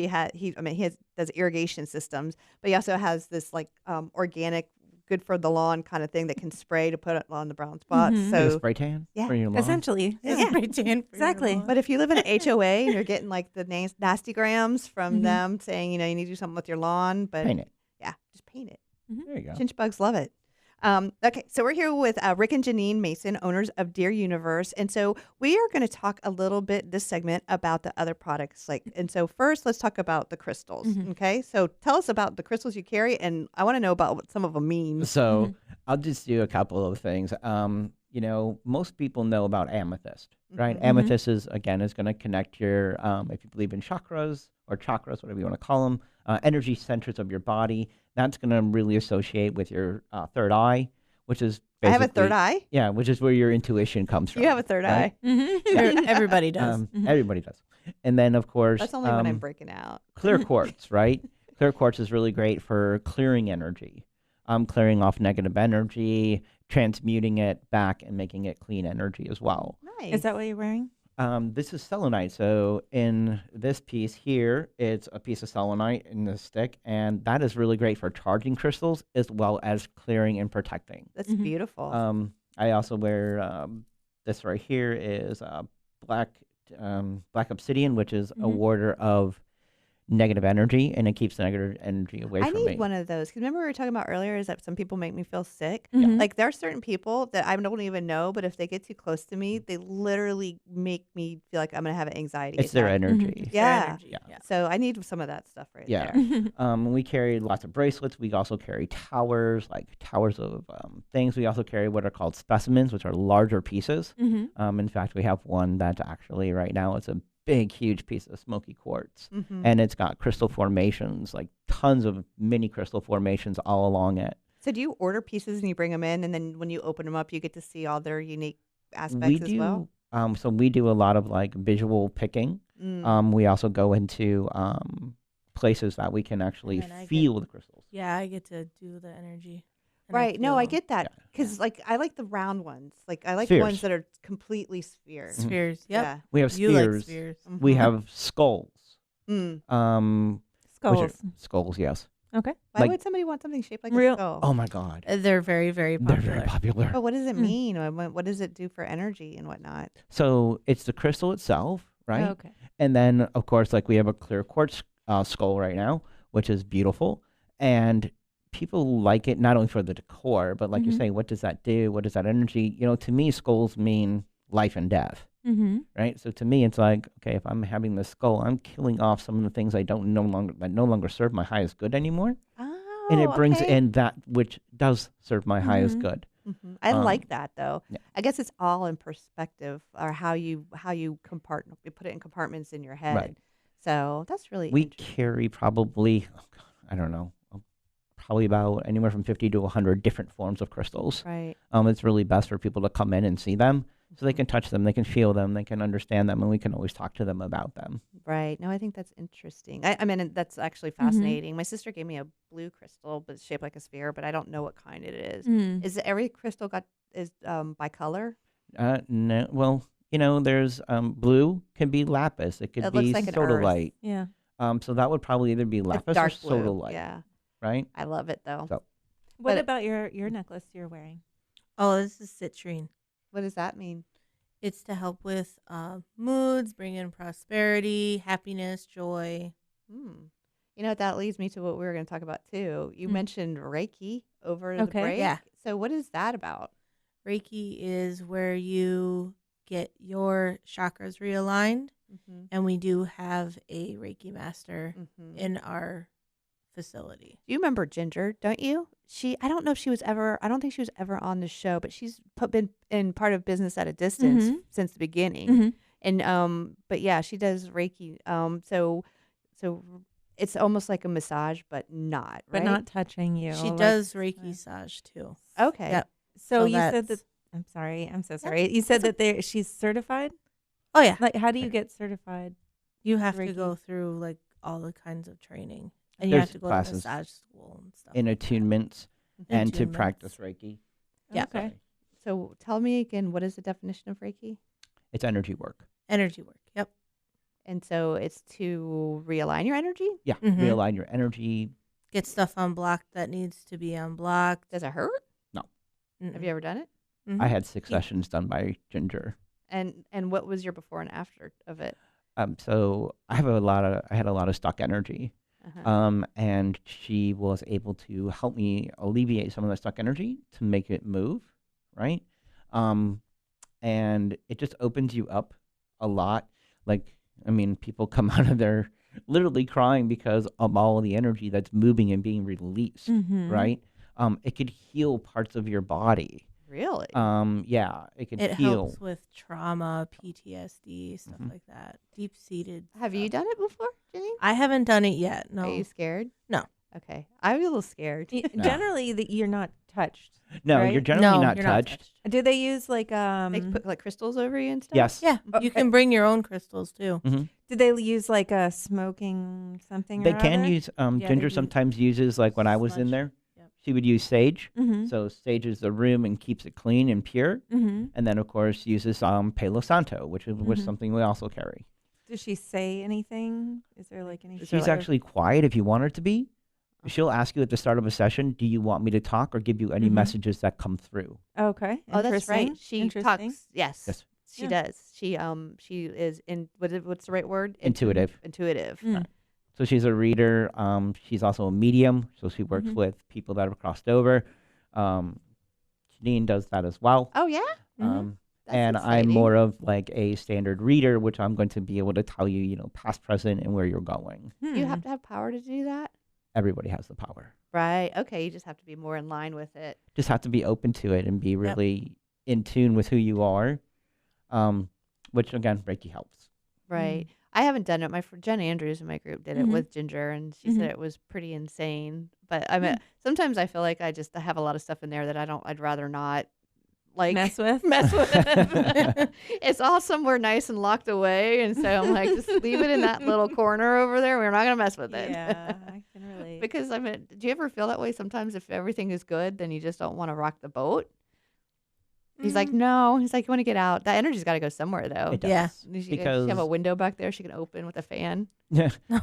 irrigation systems, but he also has this like organic, good for the lawn kind of thing that can spray to put it on the brown spots. Mhm. Like a So spray tan Yeah. for your lawn? Essentially. Yeah. Spray tan for your Exactly. lawn. But if you live in an HOA and you're getting like the nasty grams from Mhm. them saying, you need to do something with your lawn, but Paint it. yeah, just paint it. There you go. Chinch bugs love it. Okay, so we're here with Rick and Janine Mason, owners of Dear Universe, and so we are going to talk a little bit this segment about the other products. And so first, let's talk about the crystals. Okay, so tell us about the crystals you carry, and I want to know about what some of them mean. So I'll just do a couple of things. Most people know about amethyst, right? Amethyst is going to connect your, if you believe in chakras, whatever you want to call them, energy centers of your body. That's going to really associate with your third eye, which is I have a basically- third eye. Yeah, which is where your intuition comes from. You have a third right? eye. Everybody does. Everybody does. And then, of course, That's only when I'm breaking out. clear quartz, right? Clear quartz is really great for clearing energy, clearing off negative energy, transmuting it back and making it clean energy as well. Nice. Is that what you're wearing? This is selenite. So in this piece here, it's a piece of selenite in the stick, and that is really great for charging crystals as well as clearing and protecting. That's beautiful. I also wear this right here is black obsidian, which is a warder of negative energy, and it keeps the negative energy away I from need me. one of those. Because remember we were talking about earlier is that some people make me feel sick. Mhm. Like there are certain people that I don't even know, but if they get too close to me, they literally make me feel like I'm going to have an anxiety It's their attack. energy. It's their Yeah. energy, Yeah. So I need some of that stuff right Yeah. there. We carry lots of bracelets. We also carry towers, like towers of things. We also carry what are called specimens, which are larger pieces. In fact, we have one that's actually right now, it's a big, huge piece of smoky quartz. And it's got crystal formations, like tons of mini crystal formations all along it. So do you order pieces and you bring them in, and then when you open them up, you get to see all their unique aspects We as do, well? so we do a lot of like visual picking. We also go into places that we can actually then I get- feel the crystals. Yeah, I get to do the energy. and Right. No, I feel get that Yeah. because like I like the round ones. Like I like Spheres. ones that are completely sphere. spheres. Yep. Yeah. We have You like spheres. spheres. We Mhm. have skulls. Mm. Which are- Skulls. skulls, yes. Okay. Why Like- would somebody want something shaped like Real- a skull? Oh my God. They're very, very They're popular. very popular. But what does it Mm. mean? Or what does it do for energy and whatnot? So it's the crystal itself, right? Okay. And then, of course, like we have a clear quartz skull right now, which is beautiful. And people like it not only for the decor, but like you're saying, what does that do? What does that energy? To me, skulls mean life and death, right? So to me, it's like, okay, if I'm having this skull, I'm killing off some of the things that no longer serve my highest good anymore. Oh, And it brings okay. in that which does serve my highest good. Mhm. I like that though. yeah. I guess it's all in perspective, or how you you put it in compartments in your head. Right. So that's really We interesting. carry probably, I don't know, probably about anywhere from 50 to 100 different forms of crystals. Right. It's really best for people to come in and see them so they can touch them, they can feel them, they can understand them, and we can always talk to them about them. Right. No, I think that's interesting. I mean, that's actually fascinating. My sister gave me a blue crystal, but it's shaped like a sphere, but I don't know what kind it is. Is every crystal is by color? No, well, there's blue can be lapis, it could It be looks like an earth. sodalite. Yeah. So that would probably either be It's lapis or dark blue. sodalite, Yeah. right? I love it though. So What But- about your necklace you're wearing? Oh, this is citrine. What does that mean? It's to help with moods, bring in prosperity, happiness, joy. You know, that leads me to what we were going to talk about too. You mentioned Reiki over the break. Yeah. So what is that about? Reiki is where you get your chakras realigned, and we do have a Reiki master in our facility. You remember Ginger, don't you? I don't know if she was ever, I don't think she was ever on the show, but she's been in part of Business at a Distance since the beginning. And, but yeah, she does Reiki. So it's almost like a massage, but not, But right? not touching you. She like- does Reiki massage too. Okay. Yep. So So you said that. that's- I'm sorry. I'm so sorry. You said that she's certified. Oh yeah, Like, how do you get certified? you have to Reiki. go through like all the kinds of training, and you There's have to go classes to massage school and stuff. In attunements and to Attunements. practice Reiki. Yeah. Okay. So tell me again, what is the definition of Reiki? It's energy work. Energy work. Yep. And so it's to realign your energy? Yeah. Realign your energy. Get stuff unblocked that needs to be unblocked. Does it hurt? No. Have you ever done it? I had 6 sessions done by Ginger. And what was your before and after of it? So I had a lot of stuck energy. And she was able to help me alleviate some of that stuck energy to make it move, right? And it just opens you up a lot. Like, I mean, people come out of there literally crying because of all of the energy that's moving and being released, right? It could heal parts of your body. Really? Yeah, it could It heal. helps with trauma, PTSD, stuff like that. Deep seated. Have you done it before, Janine? I haven't done it yet. No. Are you scared? No. Okay. I'm a little scared. Generally, you're not touched. No, right? you're generally not you're touched. Do they use like They put like crystals over you and stuff? Yes. Yeah, you can bring your own crystals too. Do they use like a smoking something? They or can other? use, they Ginger use sometimes uses, like when I was in sludge. there, Yep. she would use sage. Mhm. So sage is the room and keeps it clean and pure. Mm-hmm. And then, of course, uses Palo Santo, which is Mhm. something we also carry. Does she say anything? Is there like anything? She's actually quiet if you want her to be. She'll ask you at the start of a session, do you want me to talk or give you any Mhm. messages that come through? Okay. Oh, that's right. Interesting. She Interesting. talks. Yes. Yes. She Yeah. does. She is in what's the right word? Intuitive. Intuitive. Mm. So she's a reader. She's also a medium. So she works Mhm. with people that have crossed over. Janine does that as well. Oh yeah. That's And I'm exciting. more of like a standard reader, which I'm going to be able to tell you, past, present, and where you're going. You have to have power to do that, Everybody has the power. right? Okay. You just have to be more in line with it. Just have to be open to it and be really in tune with who you are. Which again, Reiki helps. Right. I haven't done it. My friend Jen Andrews in my group did it Mhm. with Ginger, and she Mhm. said it was pretty insane. But I mean, sometimes I feel like I have a lot of stuff in there that I'd rather not like Mess with? mess with. It's all somewhere nice and locked away, and so I'm like, just leave it in that little corner over there. We're not gonna mess with it. Yeah, I can relate. Because I mean, do you ever feel that way sometimes? If everything is good, then you just don't want to rock the boat. He's like, no. He's like, you want to get out. That energy's got to go somewhere, though. It does. Yeah. She have a window back there she can open with a fan.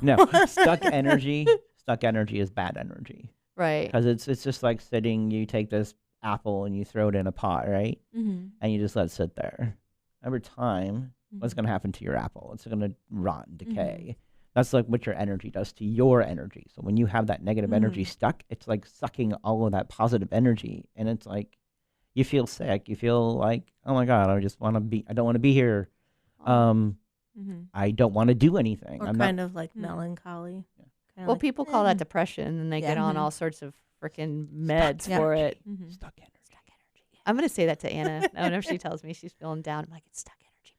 No, stuck energy is bad energy. Right. Because it's just like sitting, you take this apple and you throw it in a pot, right? Mm-hmm. And you just let it sit there. Over time, what's going to happen to your apple? It's going to rot and decay. That's like what your energy does to your energy. So when you have that negative energy stuck, it's like sucking all of that positive energy. And it's like, you feel sick. You feel like, oh my God, I don't want to be here. I don't want to do anything. Or I'm kind not, of like melancholy. Kinda Well, like, people call that depression, and they get on all sorts of freaking meds for it. stuck energy. I'm going to say that to Anna. Whenever she tells me she's feeling down, I'm like, it's stuck energy,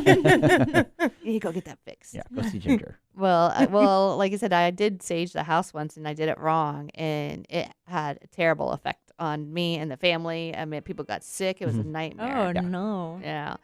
baby. You need to go get that fixed. Yeah, go see Ginger. Well, like I said, I did sage the house once, and I did it wrong, and it had a terrible effect on me and the family. I mean, people got sick. It was a nightmare. Oh, no. Yeah.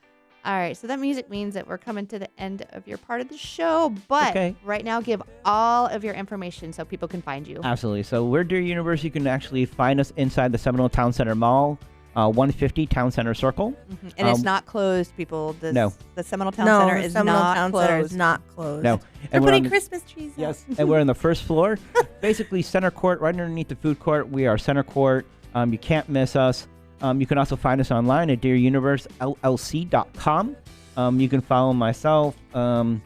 All right. So that music means that we're coming to the end of your part of the show. But Okay. right now, give all of your information so people can find you. Absolutely. So we're Deer Universe. You can actually find us inside the Seminole Town Center Mall, 150 Town Center Circle. And it's not closed, people. No. The Seminole Town No, Center the is Seminole not Town closed. Center is not closed. No. They're And we're on putting the- Christmas trees Yes, up. and we're on the first floor, basically center court, right underneath the food court. We are center court. You can't miss us. You can also find us online at dearuniversellc.com. You can follow myself, or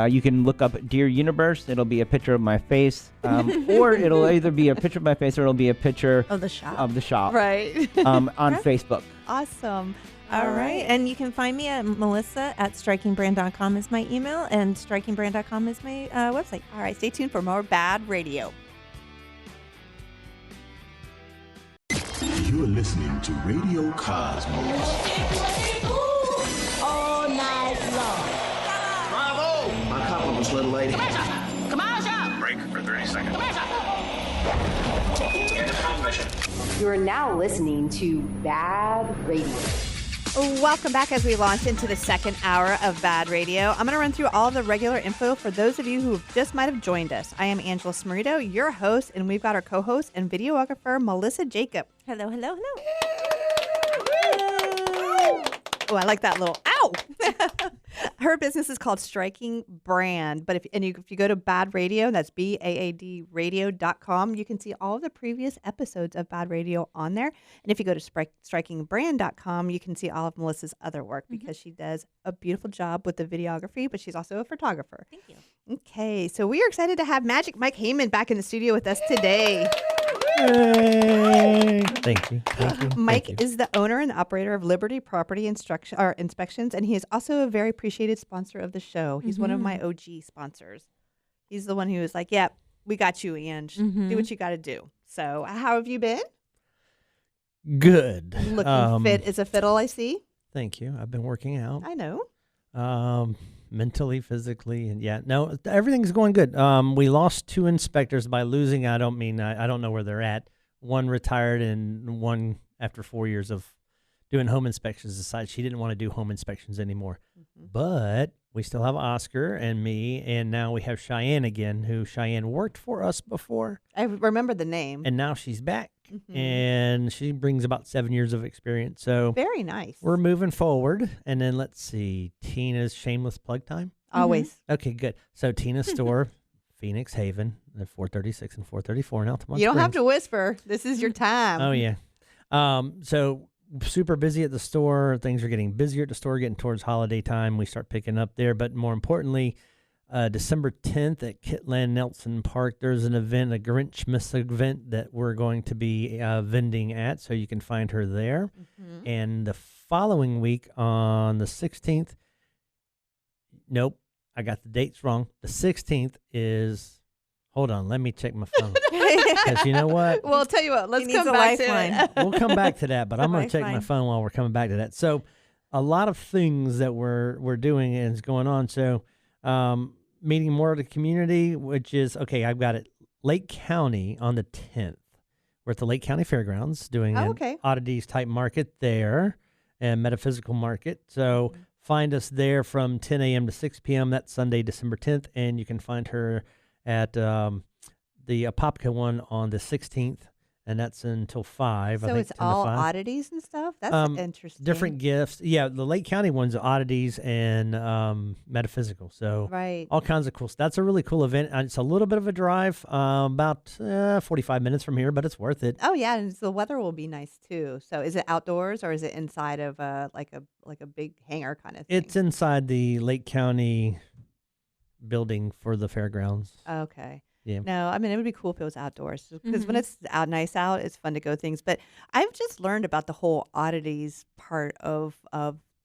you can look up Dear Universe. It'll be a picture of my face, or it'll either be a picture of my face or it'll be a picture Of the shop. of the shop Right. on Facebook. Awesome. All right. And you can find me at Melissa at strikingbrand.com is my email, and strikingbrand.com is my website. All right, stay tuned for more BaaD Radio. You're listening to Radio Cosmos. All night long. Bravo! My compliments, little lady. Commercial. Break for 30 seconds. You are now listening to BaaD Radio. Welcome back as we launch into the second hour of BaaD Radio. I'm going to run through all the regular info for those of you who just might have joined us. I am Angela Smarito, your host, and we've got our co-host and videographer, Melissa Jacob. Hello, hello, hello. Oh, I like that little ow. Her business is called Striking Brand. But if you go to BaaD Radio, that's BaaD radio.com, you can see all of the previous episodes of BaaD Radio on there. And if you go to strikingbrand.com, you can see all of Melissa's other work because she does a beautiful job with the videography, but she's also a photographer. Thank you. Okay, so we are excited to have Magic Mike Hayman back in the studio with us today. Hey. Thank you. Thank you. Mike Thank you. is the owner and operator of Liberty Property Inspections, and he is also a very appreciated sponsor of the show. He's one of my OG sponsors. He's the one who was like, "Yep, we got you, Ange. Do what you got to do." So, how have you been? Good. Looking fit as a fiddle, I see. Thank you. I've been working out. I know. Mentally, physically, and no, everything's going good. We lost 2 inspectors. By losing, I don't mean I don't know where they're at. One retired, and one, after 4 years of doing home inspections, decided she didn't want to do home inspections anymore. But we still have Oscar and me, and now we have Cheyenne again, who Cheyenne worked for us before. I remember the name. And now she's back, and she brings about 7 years of experience. So Very nice. we're moving forward. And then let's see, Tina's shameless plug time. Always. Okay, good. So Tina's store, Phoenix Haven, at 436 and 434 in Altamont You don't have Springs. to whisper. This is your time. Oh, yeah. So super busy at the store. Things are getting busier at the store, getting towards holiday time. We start picking up there. But more importantly, December 10th at Kitland Nelson Park, there's an event, a Grinchmas event that we're going to be vending at. So you can find her there. And the following week on the 16th, nope, I got the dates wrong. The 16th is, hold on, let me check my phone. Because you know what? Well, I'll tell you what. Let's needs come a back to lifeline. it. We'll come back to that, but I'm going to check my Lifeline. phone while we're coming back to that. So a lot of things that we're doing is going on. So meeting more of the community, which is, okay, I've got it. Lake County on the 10th. We're at the Lake County Fairgrounds doing an oddities type market there and metaphysical market. So find us there from 10 a.m. to 6 p.m. That's Sunday, December 10th. And you can find her at the Apopka one on the 16th. And that's until 5. I So think, it's 10 to all 5. oddities and stuff? That's interesting. Different gifts. Yeah, the Lake County one's oddities and metaphysical. So Right. all kinds of cool stuff. That's a really cool event. It's a little bit of a drive, about 45 minutes from here, but it's worth it. Oh yeah, and the weather will be nice too. So is it outdoors or is it inside of like a big hangar kind of thing? It's inside the Lake County building for the fairgrounds. Okay. Yeah. No, I mean, it would be cool if it was outdoors because when it's nice out, it's fun to go things. But I've just learned about the whole oddities part of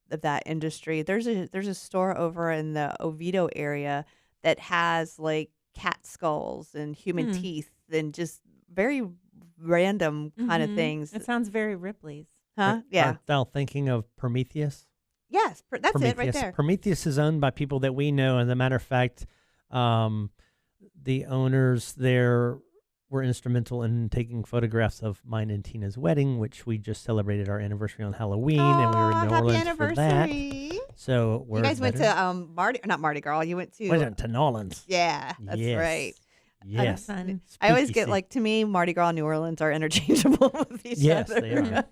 that industry. There's a store over in the Oviedo area that has like cat skulls and human teeth and just very random kind of things. It sounds very Ripley's. Huh? Yeah. Aren't thou thinking of Prometheus? Yes, that's it right there. Prometheus is owned by people that we know. As a matter of fact, the owners there were instrumental in taking photographs of mine and Tina's wedding, which we just celebrated our anniversary on Halloween, and we were in New Orleans for that. So You guys went to Mardi Gras. You went to We went to New Orleans. Yeah, that's Yes. right. Yes. Fun. I always Spooky get season. like, to me, Mardi Gras and New Orleans are interchangeable with each Yes, other. they are.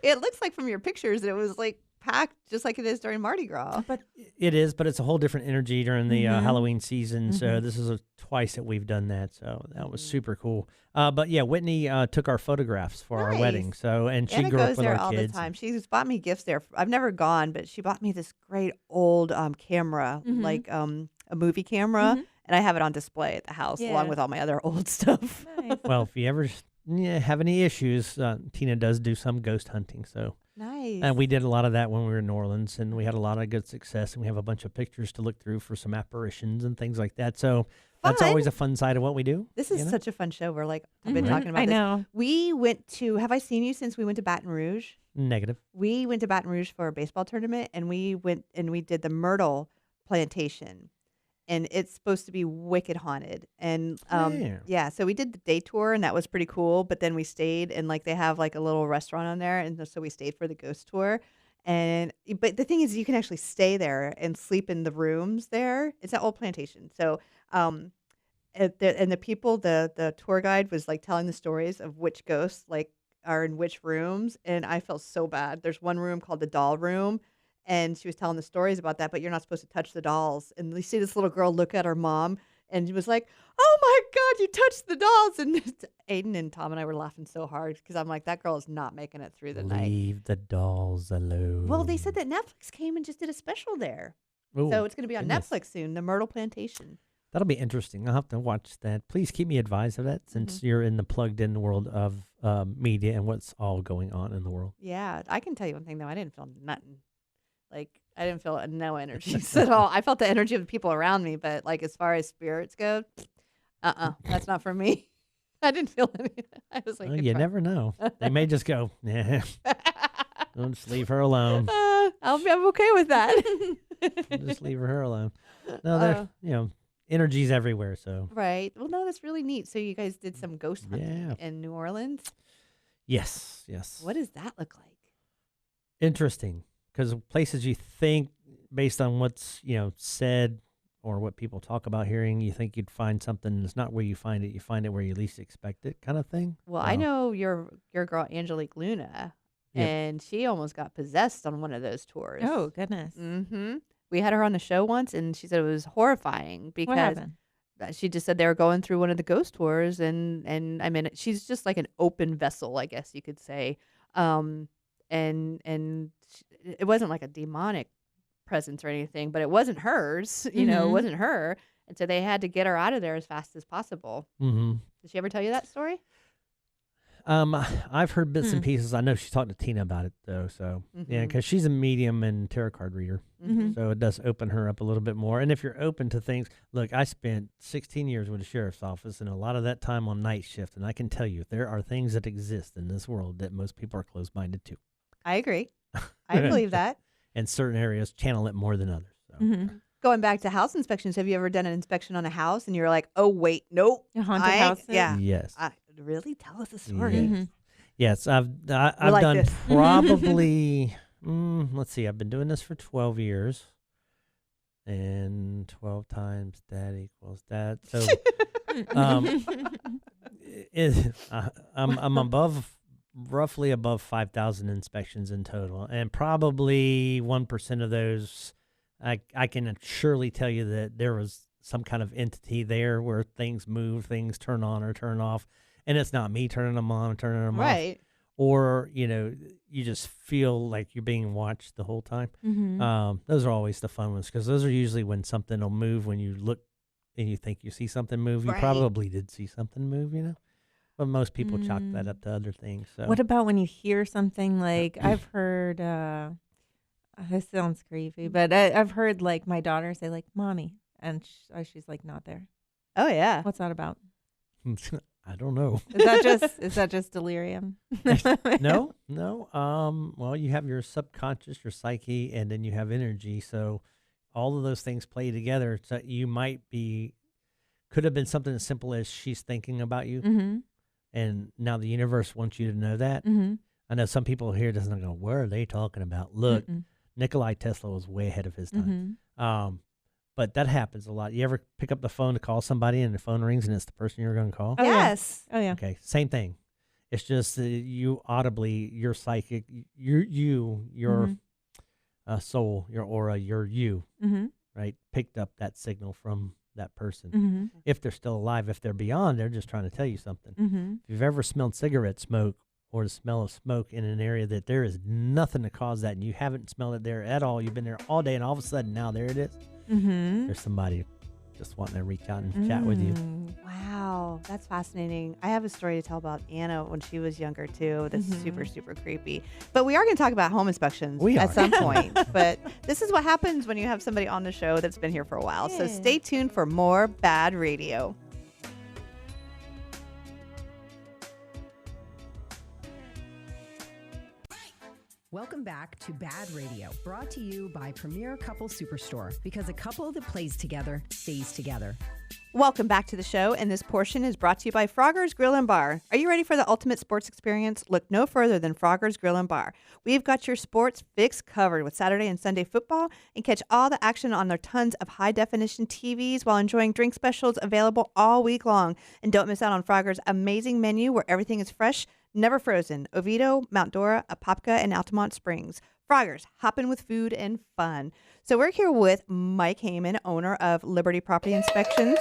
It looks like from your pictures it was like packed just like it is during Mardi Gras. But It is, but it's a whole different energy during the Halloween season. So this is twice that we've done that. So that was super cool. But yeah, Whitney took our photographs for our wedding. So and she Anna grew goes up with there our all kids. the time. She's bought me gifts there. I've never gone, but she bought me this great old camera, like a movie camera, and I have it on display at the house along with all my other old stuff. nice. Well, if you ever have any issues, Tina does do some ghost hunting. So. Nice. And we did a lot of that when we were in New Orleans, and we had a lot of good success. And we have a bunch of pictures to look through for some apparitions and things like that. So that's always a fun side of what we do. This is such a fun show. We're like, I've been Mhm. talking about I this. know. We went to, have I seen you since we went to Baton Rouge? Negative. We went to Baton Rouge for a baseball tournament, and we went and we did the Myrtle Plantation. And it's supposed to be wicked haunted. And Yeah. so we did the day tour, and that was pretty cool. But then we stayed, and like they have like a little restaurant on there, and so we stayed for the ghost tour. But the thing is, you can actually stay there and sleep in the rooms there. It's an old plantation, so and the people, the tour guide was like telling the stories of which ghosts like are in which rooms, and I felt so bad. There's one room called the doll room. And she was telling the stories about that, but you're not supposed to touch the dolls. And you see this little girl look at her mom, and she was like, "Oh my God, you touched the dolls!" And Aiden and Tom and I were laughing so hard because I'm like, that girl is not making it through the night. Leave the dolls alone. Well, they said that Netflix came and just did a special there, Ooh, so it's going to be on goodness. Netflix soon. The Myrtle Plantation. That'll be interesting. I'll have to watch that. Please keep me advised of that since you're in the plugged-in world of media and what's all going on in the world. Yeah, I can tell you one thing though. I didn't feel nothing. Like, I didn't feel no energies at all. I felt the energy of the people around me, but like as far as spirits go, that's not for me. I didn't feel any. I was like, Well, you never know. They may just go, nah, don't just leave her alone. I'm okay with that. Just leave her alone. No, there's energies everywhere. So Right. Well, no, that's really neat. So you guys did some ghost hunting in New Orleans. yes. What does that look like? Interesting. Because places you think, based on what's said or what people talk about hearing, you think you'd find something, and it's not where you find it. You find it where you least expect it, kind of thing. Well, I know your girl Angelique Luna, and she almost got possessed on one of those tours. Oh, goodness. Mm-hmm. We had her on the show once, and she said it was horrifying because What happened? she just said they were going through one of the ghost tours, and I mean, she's just like an open vessel, I guess you could say. It wasn't like a demonic presence or anything, but it wasn't hers. It wasn't her, and so they had to get her out of there as fast as possible. Mm-hmm. Did she ever tell you that story? I've heard bits and pieces. I know she's talked to Tina about it though. So yeah, because she's a medium and tarot card reader, so it does open her up a little bit more. And if you're open to things, look, I spent 16 years with the sheriff's office, and a lot of that time on night shift. And I can tell you, there are things that exist in this world that most people are closed-minded to. I agree. I believe that. And certain areas channel it more than others. So. Going back to house inspections, have you ever done an inspection on a house and you're like, oh, wait, nope. A haunted house? Yeah. Yes. Really? Tell us a story. Yes. Yes, I've like done this. probably, let's see, I've been doing this for 12 years. And 12 times that equals that. So I'm roughly above 5,000 inspections in total. And probably 1% of those, I can surely tell you that there was some kind of entity there where things move, things turn on or turn off. And it's not me turning them on or turning them off. Right. Or, you just feel like you're being watched the whole time. Those are always the fun ones because those are usually when something will move when you look and you think you see something move. You probably did see something move, But most people chalk that up to other things. So. What about when you hear something like, I've heard, this sounds creepy, but I've heard like my daughter say like, Mommy, and she's like not there. Oh, yeah. What's that about? I don't know. Is that just delirium? No. Well, you have your subconscious, your psyche, and then you have energy. So all of those things play together. So you could have been something as simple as she's thinking about you. And now the universe wants you to know that. I know some people here doesn't go, what are they talking about? Look, Nikolai Tesla was way ahead of his time. But that happens a lot. You ever pick up the phone to call somebody and the phone rings and it's the person you're going to call? Oh, yes. Yeah. Oh, yeah. Okay, same thing. It's just you audibly, your psychic, your soul, your aura, your you, Mm-hmm. right? Picked up that signal from that person. Mm-hmm. If they're still alive, if they're beyond, they're just trying to tell you something. Mm-hmm. If you've ever smelled cigarette smoke or the smell of smoke in an area that there is nothing to cause that, and you haven't smelled it there at all, you've been there all day, and all of a sudden now there it is. Mm-hmm. There's somebody just wanting to reach out and chat with you. Wow, that's fascinating. I have a story to tell about Anna when she was younger too. That's super, super creepy. But we are going to talk about home inspections at some point. But this is what happens when you have somebody on the show that's been here for a while. So stay tuned for more BaaD Radio. Welcome back to BaaD Radio, brought to you by Premier Couple Superstore, because a couple that plays together stays together. Welcome back to the show, and this portion is brought to you by Frogger's Grill and Bar. Are you ready for the ultimate sports experience? Look no further than Frogger's Grill and Bar. We've got your sports fix covered with Saturday and Sunday football, and catch all the action on their tons of high-definition TVs while enjoying drink specials available all week long. And don't miss out on Frogger's amazing menu where everything is fresh, never frozen. Oviedo, Mount Dora, Apopka, and Altamont Springs. Frogger's, hopping with food and fun. So we're here with Mike Hayman, owner of Liberty Property Inspections.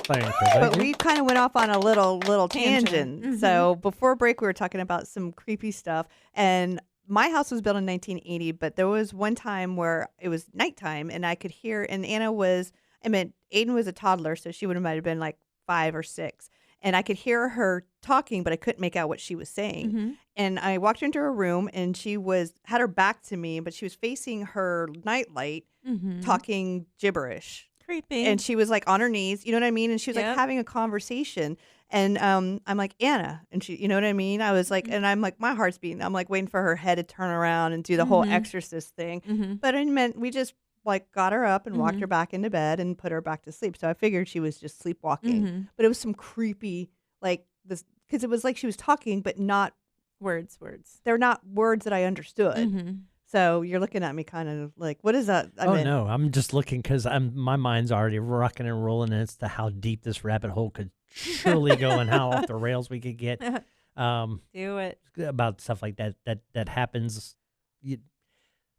But we kind of went off on a little tangent. Mm-hmm. So before break, we were talking about some creepy stuff. And my house was built in 1980, but there was one time where it was nighttime, and I could hear. And Aiden was a toddler, so she might have been like 5 or 6. And I could hear her talking, but I couldn't make out what she was saying. Mm-hmm. And I walked into her room, and she had her back to me, but she was facing her nightlight, Mm-hmm. talking gibberish. Creepy. And she was like on her knees, you know what I mean? And she was like Yep. having a conversation. And I'm like, Anna. And she, you know what I mean? I was like, and I'm like, my heart's beating. I'm like waiting for her head to turn around and do the whole exorcist thing. Mm-hmm. But it meant we just like got her up and walked Mhm. her back into bed and put her back to sleep. So I figured she was just sleepwalking. Mhm. But it was some creepy, like this, because it was like she was talking, but not, Words. they're not words that I understood. Mm-hmm. So you're looking at me kind of like, what is that? No, I'm just looking because my mind's already rocking and rolling as to how deep this rabbit hole could surely go and how off the rails we could get. Do it. About stuff like that happens.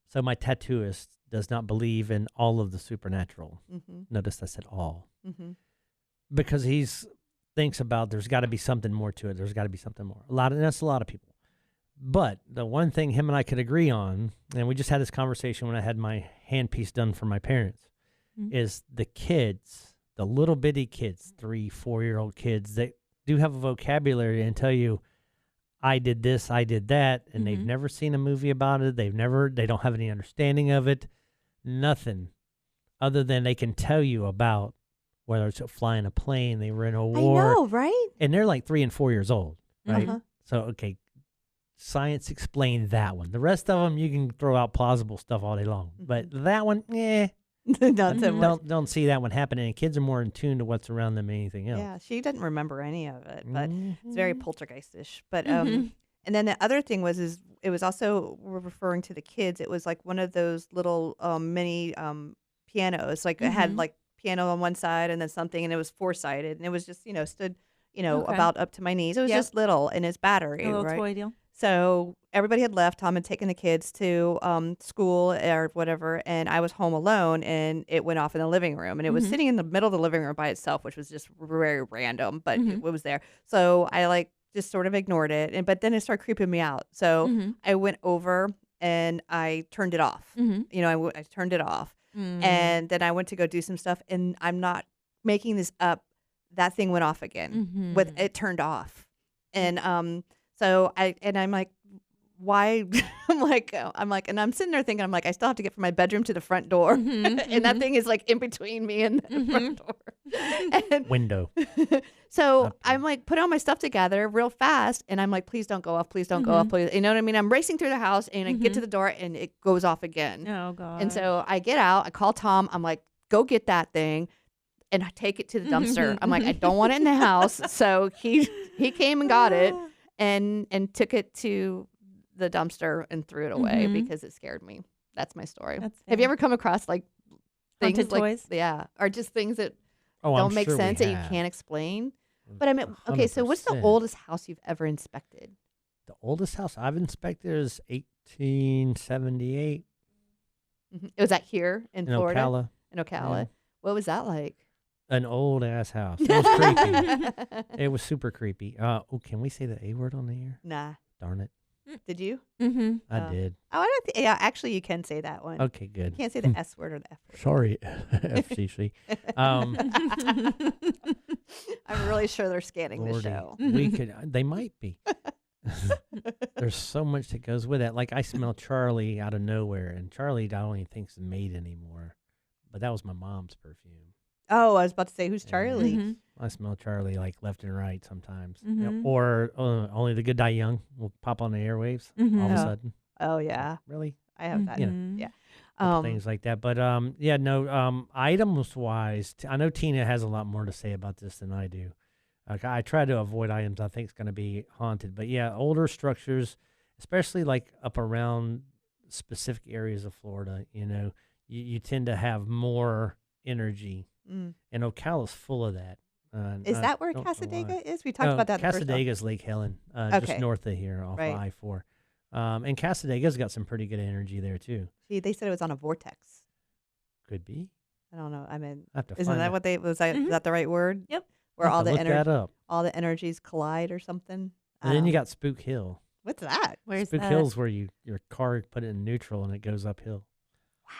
So my tattooist does not believe in all of the supernatural. Mm-hmm. Notice I said all. Mm-hmm. Because thinks about there's got to be something more to it. There's got to be something more. That's a lot of people. But the one thing him and I could agree on, and we just had this conversation when I had my handpiece done for my parents, is the kids, the little bitty kids, 3-4-year-old kids that do have a vocabulary and tell you, I did this, I did that, and they've never seen a movie about it. They don't have any understanding of it. Nothing other than they can tell you about whether it's flying a plane, they were in a war. I know, right? And they're like 3 and 4 years old, right? Uh-huh. So, okay, science explained that one. The rest of them, you can throw out plausible stuff all day long. But that one, Not so much. don't see that one happening. And kids are more in tune to what's around them than anything else. Yeah, she doesn't remember any of it, but it's very poltergeistish. But Mhm. and then the other thing is it was also, we're referring to the kids. It was like one of those little mini pianos. Like it had like piano on one side and then something, and it was 4-sided, and it was just stood Okay. about up to my knees. It was Yep. just little, and it's battery, A little right? toy deal. So everybody had left. Tom had taken the kids to school or whatever, and I was home alone, and it went off in the living room, and it was sitting in the middle of the living room by itself, which was just very random, but it was there. So I like just sort of ignored it, but then it started creeping me out. So I went over and I turned it off. I turned it off, and then I went to go do some stuff, and I'm not making this up. That thing went off again. It turned off, and so I'm like, why? I'm like, and I'm sitting there thinking, I'm like, I still have to get from my bedroom to the front door, and that thing is like in between me and the front door. And Window. so I'm like, put all my stuff together real fast, and I'm like, please don't go off, please don't go off, please. You know what I mean? I'm racing through the house, and I get to the door, and it goes off again. Oh, God. And so I get out, I call Tom, I'm like, go get that thing and take it to the dumpster. I'm like, I don't want it in the house. So he came and got it and took it to the dumpster and threw it away because it scared me. That's my story. That's Have you fair. ever come across like things Haunted like toys? yeah, or just things that Oh, don't I'm make sure we sense that you have. can't explain? But I mean, okay, so what's the 100%. oldest house you've ever inspected? The oldest house I've inspected is 1878. It was that here in in Florida? Ocala. In Ocala. Yeah. What was that like? An old ass house. It was creepy. It was super creepy. Can we say the A word on the air? Nah. Darn it. Did you? Mm-hmm. I did. Oh, I don't think. Yeah, actually, you can say that one. Okay, good. You can't say the S word or the F word. Sorry, FCC. I'm really sure they're scanning the Lordy, show. we could. They might be. There's so much that goes with that. Like I smell Charlie out of nowhere, and Charlie I don't even think's a maid anymore. But that was my mom's perfume. Oh, I was about to say, who's Charlie? Mm-hmm. I smell Charlie like left and right sometimes. Mhm. Or only the good die young will pop on the airwaves Mhm. all of a Oh. sudden. Oh, yeah. Really? I have that. You know. Mhm. Yeah. Couple things like that. But yeah, no, items wise, I know Tina has a lot more to say about this than I do. Like I try to avoid items I think is going to be haunted. But yeah, older structures, especially like up around specific areas of Florida, you tend to have more energy. Mm. And Ocala's full of that. Is I that where don't know why. Casadega is? We talked about that. in the first Casadega's Lake Helen, Okay. just north of here off Right. of I-4. And Casadega's got some pretty good energy there too. See, they said it was on a vortex. Could be. I don't know. I mean, I have to isn't find that what they was? That, Mhm. is that the right word? Yep. Where I'll all have to the look that energy, up. all the energies collide or something. And then you Um, got Spook Hill. what's that? Where's Spook that? Hill's where your car put it in neutral and it goes uphill. Wow.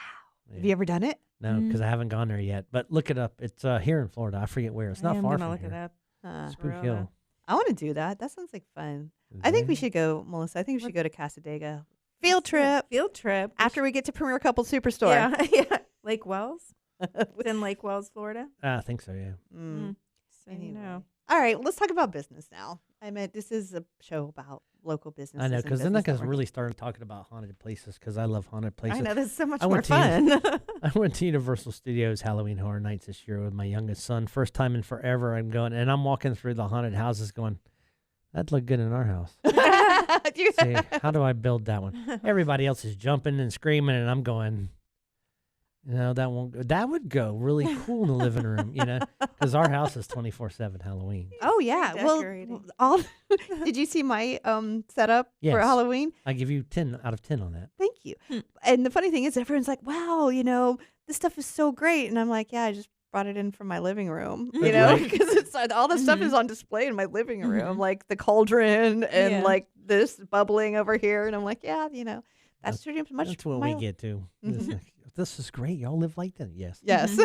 Yeah. Have you ever done it? No, because I haven't gone there yet. But look it up. It's here in Florida. I forget where. It's not I'm far gonna from look here. it up. Spook Corona. Hill. I want to do that. That sounds like fun. I think we should go, Melissa. I think we should go to Casadega. Field trip. Field trip. After we get to Premier Couple Superstore. Yeah, yeah. Lake Wells. It's in Lake Wells, Florida. I think so, yeah. Mm. So you Anyway. know. All right, let's talk about business now. I mean, this is a show about local businesses. I know, and because then I business can networking. really start talking about haunted places because I love haunted places. I know, that's so much I more went to fun. I went to Universal Studios Halloween Horror Nights this year with my youngest son. First time in forever. I'm going, and I'm walking through the haunted houses going, that'd look good in our house. See, how do I build that one? Everybody else is jumping and screaming, and I'm going, that won't go. That would go really cool in the living room, because our house is 24/7 Halloween. Oh yeah. Well, Decorating. all did you see my setup for Yes. Halloween? I give you 10 out of 10 on that. Thank you. And the funny thing is, everyone's like, "Wow, this stuff is so great," and I'm like, "Yeah, I just brought it in from my living room, Right. because it's all the stuff is on display in my living room, like the cauldron and Yeah. like this bubbling over here." And I'm like, "Yeah, that's pretty much That's what my we get to. It's Mhm. like, this is great. Y'all live like that. Yes. Yes.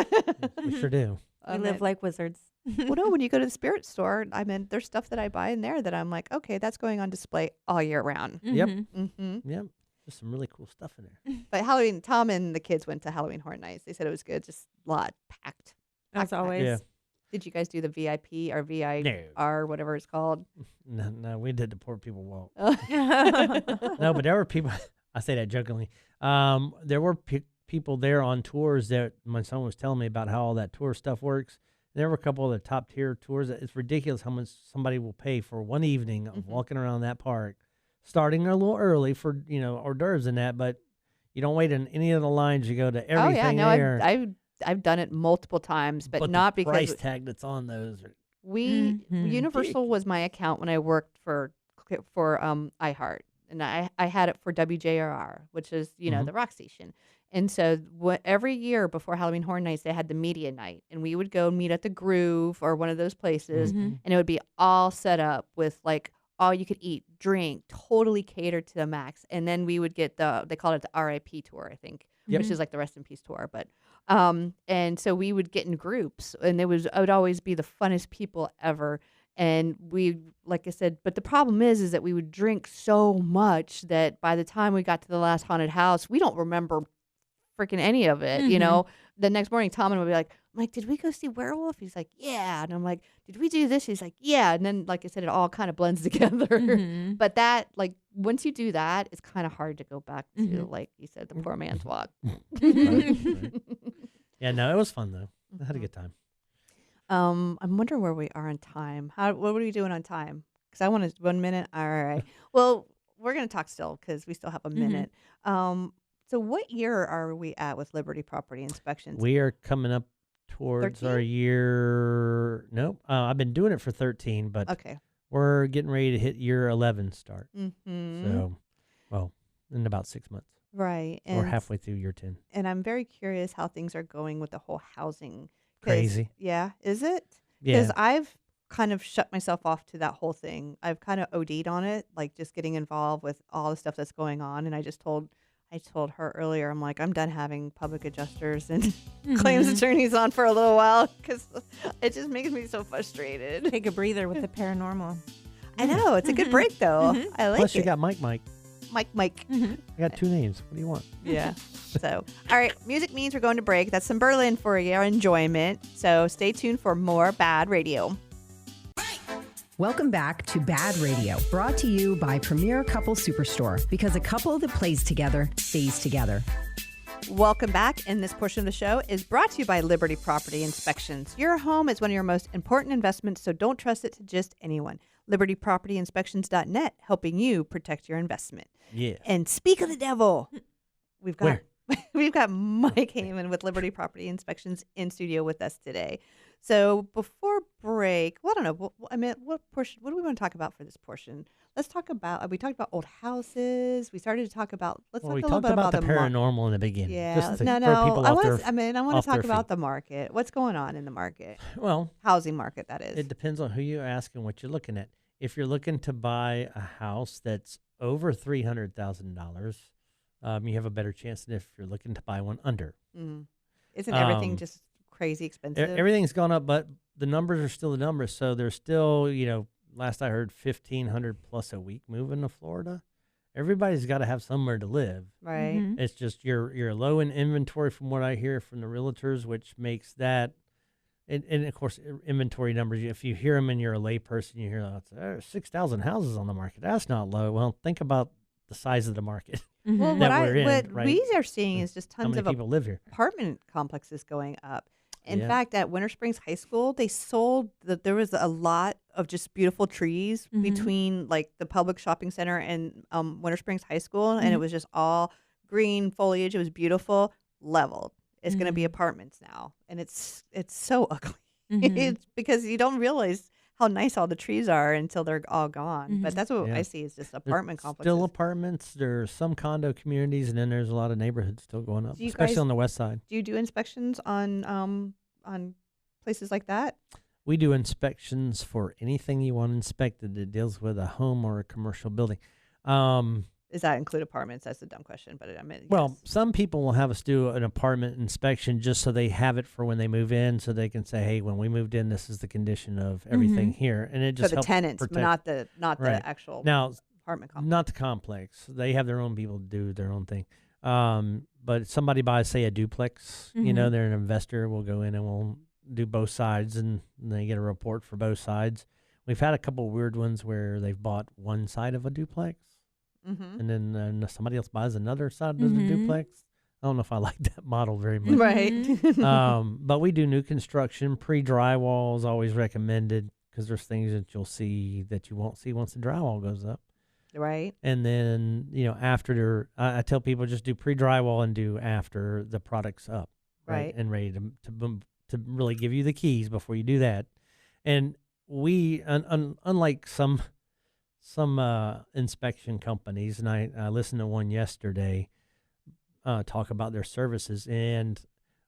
We sure do. We live like wizards. Well, no, when you go to the spirit store, I mean, there's stuff that I buy in there that I'm like, okay, that's going on display all year round. Yep. Mm-hmm. Yep. There's some really cool stuff in there. But Halloween, Tom and the kids went to Halloween Horror Nights. They said it was good, just a lot packed. As always. Yeah. Did you guys do the VIP or VIR, whatever it's called? No, we did the poor people walk. Yeah. No, but there were people. I say that jokingly. There were people there on tours that my son was telling me about how all that tour stuff works. There were a couple of the top tier tours. It's ridiculous how much somebody will pay for one evening of walking around that park, starting a little early for hors d'oeuvres and that. But you don't wait in any of the lines. You go to everything Oh yeah, no, there. I've done it multiple times, but not the because price tag that's on those. Universal was my account when I worked for iHeart, and I had it for WJRR, which is the rock station. And so every year before Halloween Horror Nights, they had the media night, and we would go meet at the Groove or one of those places, and it would be all set up with like all you could eat, drink, totally catered to the max. And then we would get they called it the RIP tour, I think, which is like the Rest in Peace tour. But and so we would get in groups, and it would always be the funnest people ever. And we, like I said, but the problem is that we would drink so much that by the time we got to the last haunted house, we don't remember freaking any of it. The next morning, Tom would be like, I'm like, did we go see Werewolf? He's like, yeah. And I'm like, did we do this? He's like, yeah. And then, like I said, it all kind of blends together. But that, like, once you do that, it's kind of hard to go back to, like you said, the poor man's walk. Right. Yeah, no, it was fun though. I had a good time. I'm wondering where we are on time. What are we doing on time? Because I want 1 minute. All right. Well, we're going to talk still because we still have a minute. So what year are we at with Liberty Property Inspections? We are coming up towards 13? our year. Nope. I've been doing it for 13, but Okay. we're getting ready to hit year 11 start. Mm-hmm. So, well, in about 6 months. Right. We're halfway through year 10. And I'm very curious how things are going with the whole housing. Crazy. Yeah. Is it? Yeah. Because I've kind of shut myself off to that whole thing. I've kind of OD'd on it, like just getting involved with all the stuff that's going on. And I told her earlier, I'm like, I'm done having public adjusters and claims attorneys on for a little while because it just makes me so frustrated. Take a breather with the paranormal. I know. It's a good break, though. I like Plus, it. you got Mike. Mike. I got 2 names. What do you want? Yeah. So, all right. Music means we're going to break. That's some Berlin for your enjoyment. So stay tuned for more BaaD Radio. Welcome back to BaaD Radio, brought to you by Premier Couple Superstore, because a couple that plays together stays together. Welcome back. And this portion of the show is brought to you by Liberty Property Inspections. Your home is one of your most important investments, so don't trust it to just anyone. LibertyPropertyInspections.net, helping you protect your investment. Yeah. And speak of the devil, we've got Mike Hayman with Liberty Property Inspections in studio with us today. So before break, well, I don't know. What portion? What do we want to talk about for this portion? Let's talk about. We talked about old houses. We started to talk about. Let's talk a little bit about the paranormal in the beginning. Yeah, just to, no. for people I off want their, to talk about feet. the market. What's going on in the market? Well, housing market, that is. It depends on who you ask and what you're looking at. If you're looking to buy a house that's over $300,000, you have a better chance than if you're looking to buy one under. Mm. Isn't everything just crazy expensive? Everything's gone up, but the numbers are still the numbers. So there's still, last I heard, 1,500 plus a week moving to Florida. Everybody's got to have somewhere to live. Right. Mm-hmm. It's just you're low in inventory from what I hear from the realtors, which makes that, and of course, inventory numbers, if you hear them and you're a layperson, you hear, there's 6,000 houses on the market. That's not low. Well, think about the size of the market. Mm-hmm. Well, that what we are seeing is just How tons many of people live here? apartment complexes going up. In Yeah. fact, at Winter Springs High School, they sold there was a lot of just beautiful trees between like the public shopping center and Winter Springs High School, and it was just all green foliage. It was beautiful, leveled. It's going to be apartments now, and it's so ugly. It's because you don't realize how nice all the trees are until they're all gone. But that's what I see is just apartment complexes. Still apartments. There's some condo communities, and then there's a lot of neighborhoods still going up, Do you especially guys- on the west side. Do you do inspections on places like that? We do inspections for anything you want inspected that deals with a home or a commercial building. Does that include apartments? That's a dumb question, but I mean, Well, yes. some people will have us do an apartment inspection just so they have it for when they move in, so they can say, "Hey, when we moved in, this is the condition of everything here," and it for just the helps tenants, protect. not the Right. actual Now, apartment complex. not the complex. They have their own people do their own thing. But somebody buys, say, a duplex. They're an investor. We'll go in and we'll do both sides, and they get a report for both sides. We've had a couple weird ones where they've bought one side of a duplex. And then somebody else buys another side of the duplex. I don't know if I like that model very much. Right. But we do new construction. Pre-drywall is always recommended because there's things that you'll see that you won't see once the drywall goes up. Right. And then, after, I tell people just do pre-drywall and do after the product's up. Right. And ready to really give you the keys before you do that. And we, unlike some inspection companies, and I listened to one yesterday talk about their services, and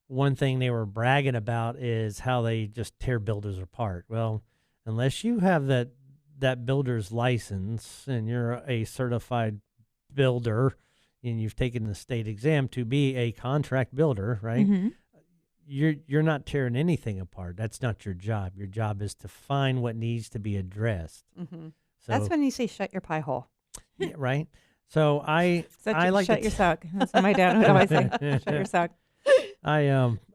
one thing they were bragging about is how they just tear builders apart. Well, unless you have that builder's license and you're a certified builder and you've taken the state exam to be a contract builder, right? You're not tearing anything apart. That's not your job. Your job is to find what needs to be addressed. So, That's when you say shut your pie hole. yeah, right. So I like shut your sock. That's what my dad would always say. Shut your sock. I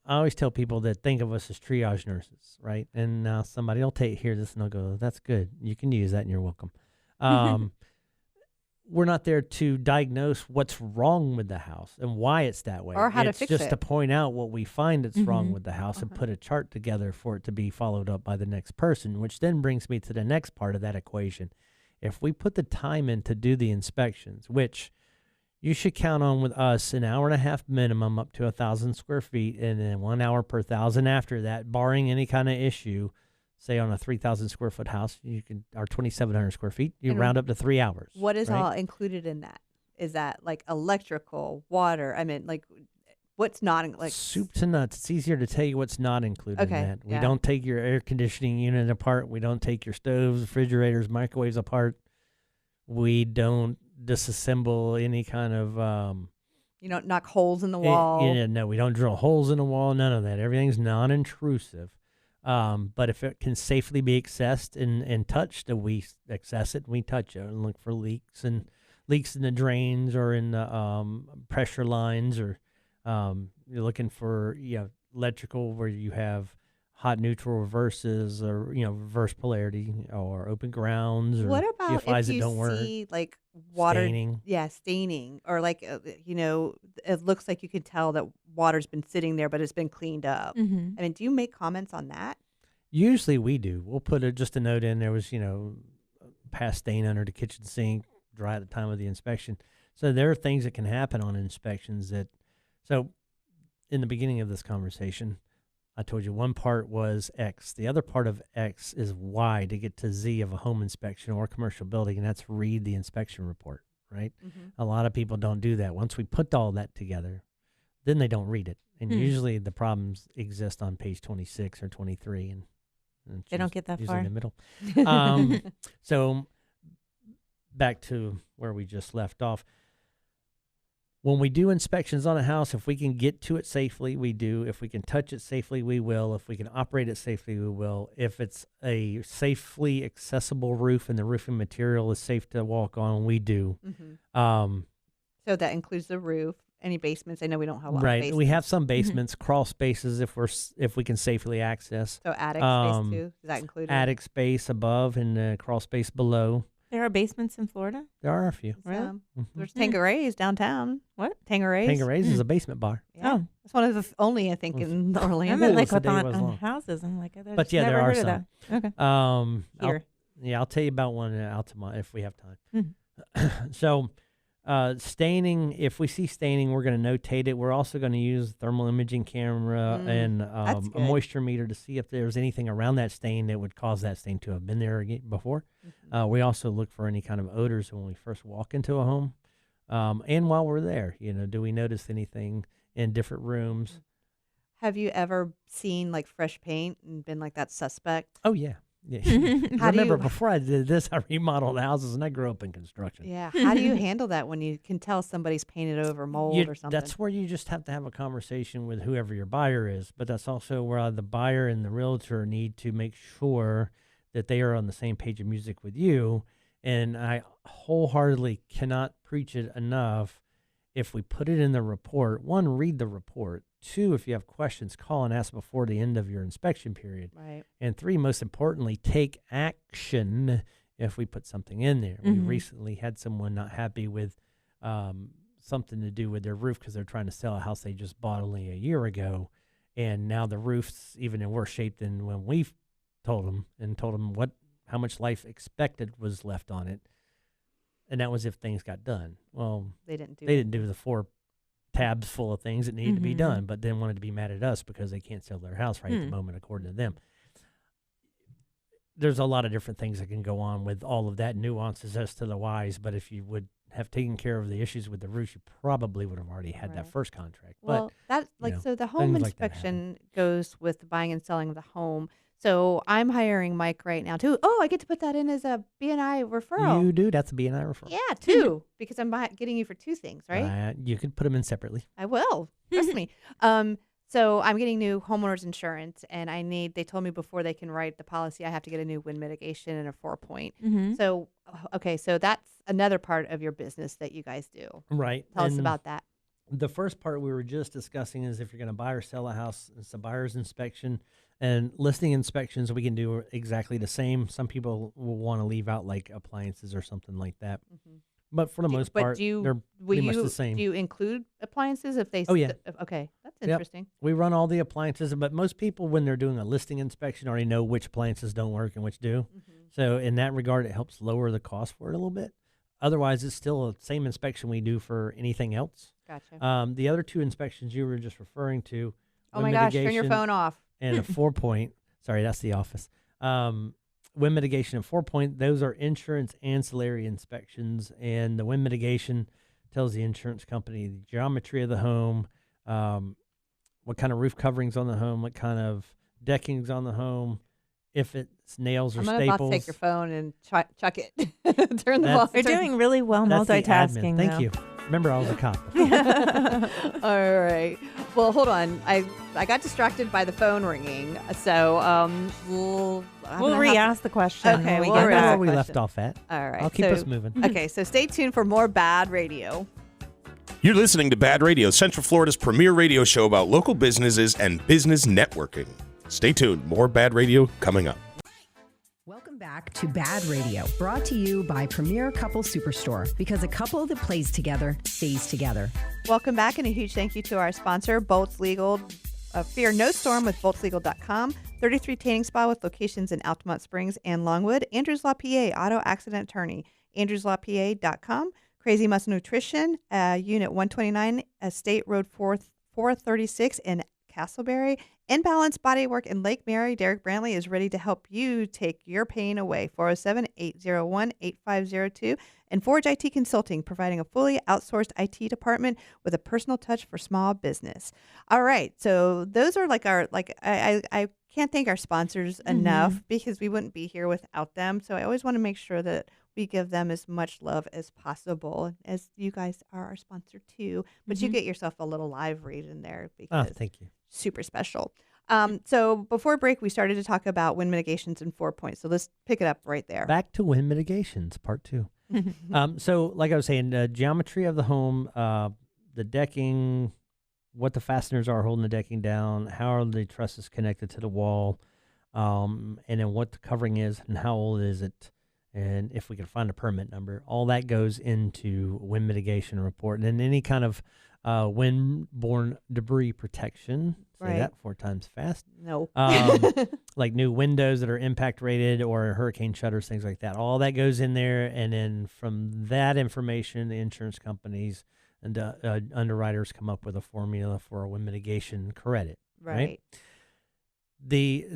always tell people that think of us as triage nurses, right? And now somebody will hear this and they'll go, "That's good. You can use that, and you're welcome." We're not there to diagnose what's wrong with the house and why it's that way. Or how to it's fix just it. to point out what we find that's wrong with the house and put a chart together for it to be followed up by the next person, which then brings me to the next part of that equation. If we put the time in to do the inspections, which you should count on with us an hour and a half minimum up to 1,000 square feet, and then 1 hour per 1,000 after that, barring any kind of issue. Say on a 3,000 square foot house, or 2,700 square feet, you And round up to 3 hours. What is right? all included in that? Is that like electrical, water? I mean, like what's not like soup to nuts. It's easier to tell you what's not included Okay, in that. We yeah. don't take your air conditioning unit apart. We don't take your stoves, refrigerators, microwaves apart. We don't disassemble any kind of you don't knock holes in the wall. no, we don't drill holes in the wall. None of that. Everything's non-intrusive. But if it can safely be accessed and touched, then we access it and we touch it and look for leaks in the drains or in the pressure lines, or you're looking for electrical where you have hot neutral reverses, or reverse polarity, or open grounds, or What about GFIs if that you don't work. see like water Staining. Yeah, staining, or like it looks like you could tell that water's been sitting there but it's been cleaned up. Mhm. I mean, do you make comments on that? Usually we do. We'll put just a note in. There was past stain under the kitchen sink, dry at the time of the inspection. So there are things that can happen on inspections so in the beginning of this conversation, I told you one part was X. The other part of X is Y to get to Z of a home inspection or commercial building, and that's read the inspection report, right? Mm-hmm. A lot of people don't do that. Once we put all that together, then they don't read it. And usually the problems exist on page 26 or 23, and They don't get that usually far. in the middle. So back to where we just left off. When we do inspections on a house, if we can get to it safely, we do. If we can touch it safely, we will. If we can operate it safely, we will. If it's a safely accessible roof and the roofing material is safe to walk on, we do. Mm-hmm. So that includes the roof, any basements. I know we don't have a lot of Right. basements. We have some basements, crawl spaces if we can safely access. So attic space too. Is that included? Attic space above and crawl space below. There are basements in Florida? There are a few. Really? Mhm. There's Tanqueray's downtown. What? Tanqueray's? Tanqueray's is a basement bar. Yeah. Oh. It's one of the only, I think, in I Orlando. meant like the with day on was long. houses. I'm like, I But yeah, never there are heard of some. that. Okay. I'll Here. tell you about one in Altamont if we have time. Mhm. So, staining, if we see staining, we're going to notate it. We're also going to use thermal imaging camera and that's a good. moisture meter to see if there's anything around that stain that would cause that stain to have been there before. Mm-hmm. We also look for any kind of odors when we first walk into a home. And while we're there, do we notice anything in different rooms? Have you ever seen like fresh paint and been like that suspect? Oh, yeah. Yeah. How do Remember, you- before I did this, I remodeled houses, and I grew up in construction. Yeah. How do you handle that when you can tell somebody's painted over mold or something? That's where you just have to have a conversation with whoever your buyer is, but that's also where the buyer and the realtor need to make sure that they are on the same page of music with you. And I wholeheartedly cannot preach it enough. If we put it in the report, one, read the report. Two, if you have questions, call and ask before the end of your inspection period. Right. And three, most importantly, take action if we put something in there. We Mhm. recently had someone not happy with something to do with their roof because they're trying to sell a house they just bought only a year ago. And now the roof's even in worse shape than when we told them how much life expected was left on it. And that was if things got done. Well, They didn't do they that. didn't do the 4 tabs full of things that needed to be Mhm. done, but then wanted to be mad at us because they can't sell their house right at the moment, according to them. There's a lot of different things that can go on with all of that nuances as to the whys, but if you would have taken care of the issues with the roofs, you probably would have already had that Right. first contract. Well, but that so the home things like that inspection goes with the buying and selling of the home. So I'm hiring Mike right now too. Oh, I get to put that in as a BNI referral. you do, that's a B&I referral. Yeah, two, because I'm getting you for two things, right? You could put them in separately. I will. Trust me. So I'm getting new homeowners insurance, and they told me before they can write the policy, I have to get a new wind mitigation and a 4-point. Mhm. So, okay, so that's another part of your business that you guys do. Right. Tell us And about that. the first part we were just discussing is if you're going to buy or sell a house, it's a buyer's inspection. And listing inspections, we can do exactly the same. Some people will want to leave out like appliances or something like that. Mhm. But for the most part, they're pretty much the same. Do you include appliances if they? Oh, yeah. Okay, that's Yep. interesting. We run all the appliances, but most people, when they're doing a listing inspection, already know which appliances don't work and which do. Mm-hmm. So in that regard, it helps lower the cost for it a little bit. Otherwise, it's still the same inspection we do for anything else. Gotcha. The other 2 inspections you were just referring to. Oh wind my gosh, turn your mitigation phone off. And a 4-point. Sorry, that's the office. Wind mitigation and 4-point. Those are insurance ancillary inspections, and the wind mitigation tells the insurance company the geometry of the home, what kind of roof coverings on the home, what kind of decking's on the home, if it's nails or I'm staples. about to take your phone and chuck it. Turn the That's- volume. You're doing really well That's the multitasking. admin. Thank though. you. Remember, I was a cop. All right. Well, hold on. I got distracted by the phone ringing, so We'll re-ask the question. Okay, when we we'll get I know re-ask where back. we question. left off at. All right. I'll keep so- us moving. Okay, so stay tuned for more BaaD Radio. You're listening to BaaD Radio, Central Florida's premier radio show about local businesses and business networking. Stay tuned. More BaaD Radio coming up. Welcome back to BaaD Radio, brought to you by Premier Couple Superstore, because a couple that plays together stays together. Welcome back, and a huge thank you to our sponsor, Bolts Legal. Fear no storm with boltslegal.com. 33 tanning spa with locations in Altamont Springs and Longwood. Andrews Law PA, auto accident attorney. AndrewsLawPA.com. Crazy Muscle Nutrition, Unit 129, State Road 436 in Castleberry. Imbalance Bodywork in Lake Mary. Derek Brantley is ready to help you take your pain away. 407-801-8502. And Forge IT Consulting, providing a fully outsourced IT department with a personal touch for small business. All right. So those are like our, I can't thank our sponsors enough because we wouldn't be here without them. So I always want to make sure that we give them as much love as possible, as you guys are our sponsor too. But you get yourself a little live read in there because Thank you. super special. So before break, we started to talk about wind mitigations and 4 points. So let's pick it up right there. Back to wind mitigations, part 2. So like I was saying, the geometry of the home, the decking, what the fasteners are holding the decking down, how are the trusses connected to the wall, and then what the covering is and how old is it, and if we can find a permit number. All that goes into wind mitigation report. And then any kind of wind-borne debris protection. Say Right. that 4 times fast. No. Like new windows that are impact rated or hurricane shutters, things like that. All that goes in there. And then from that information, the insurance companies and underwriters come up with a formula for a wind mitigation credit. Right.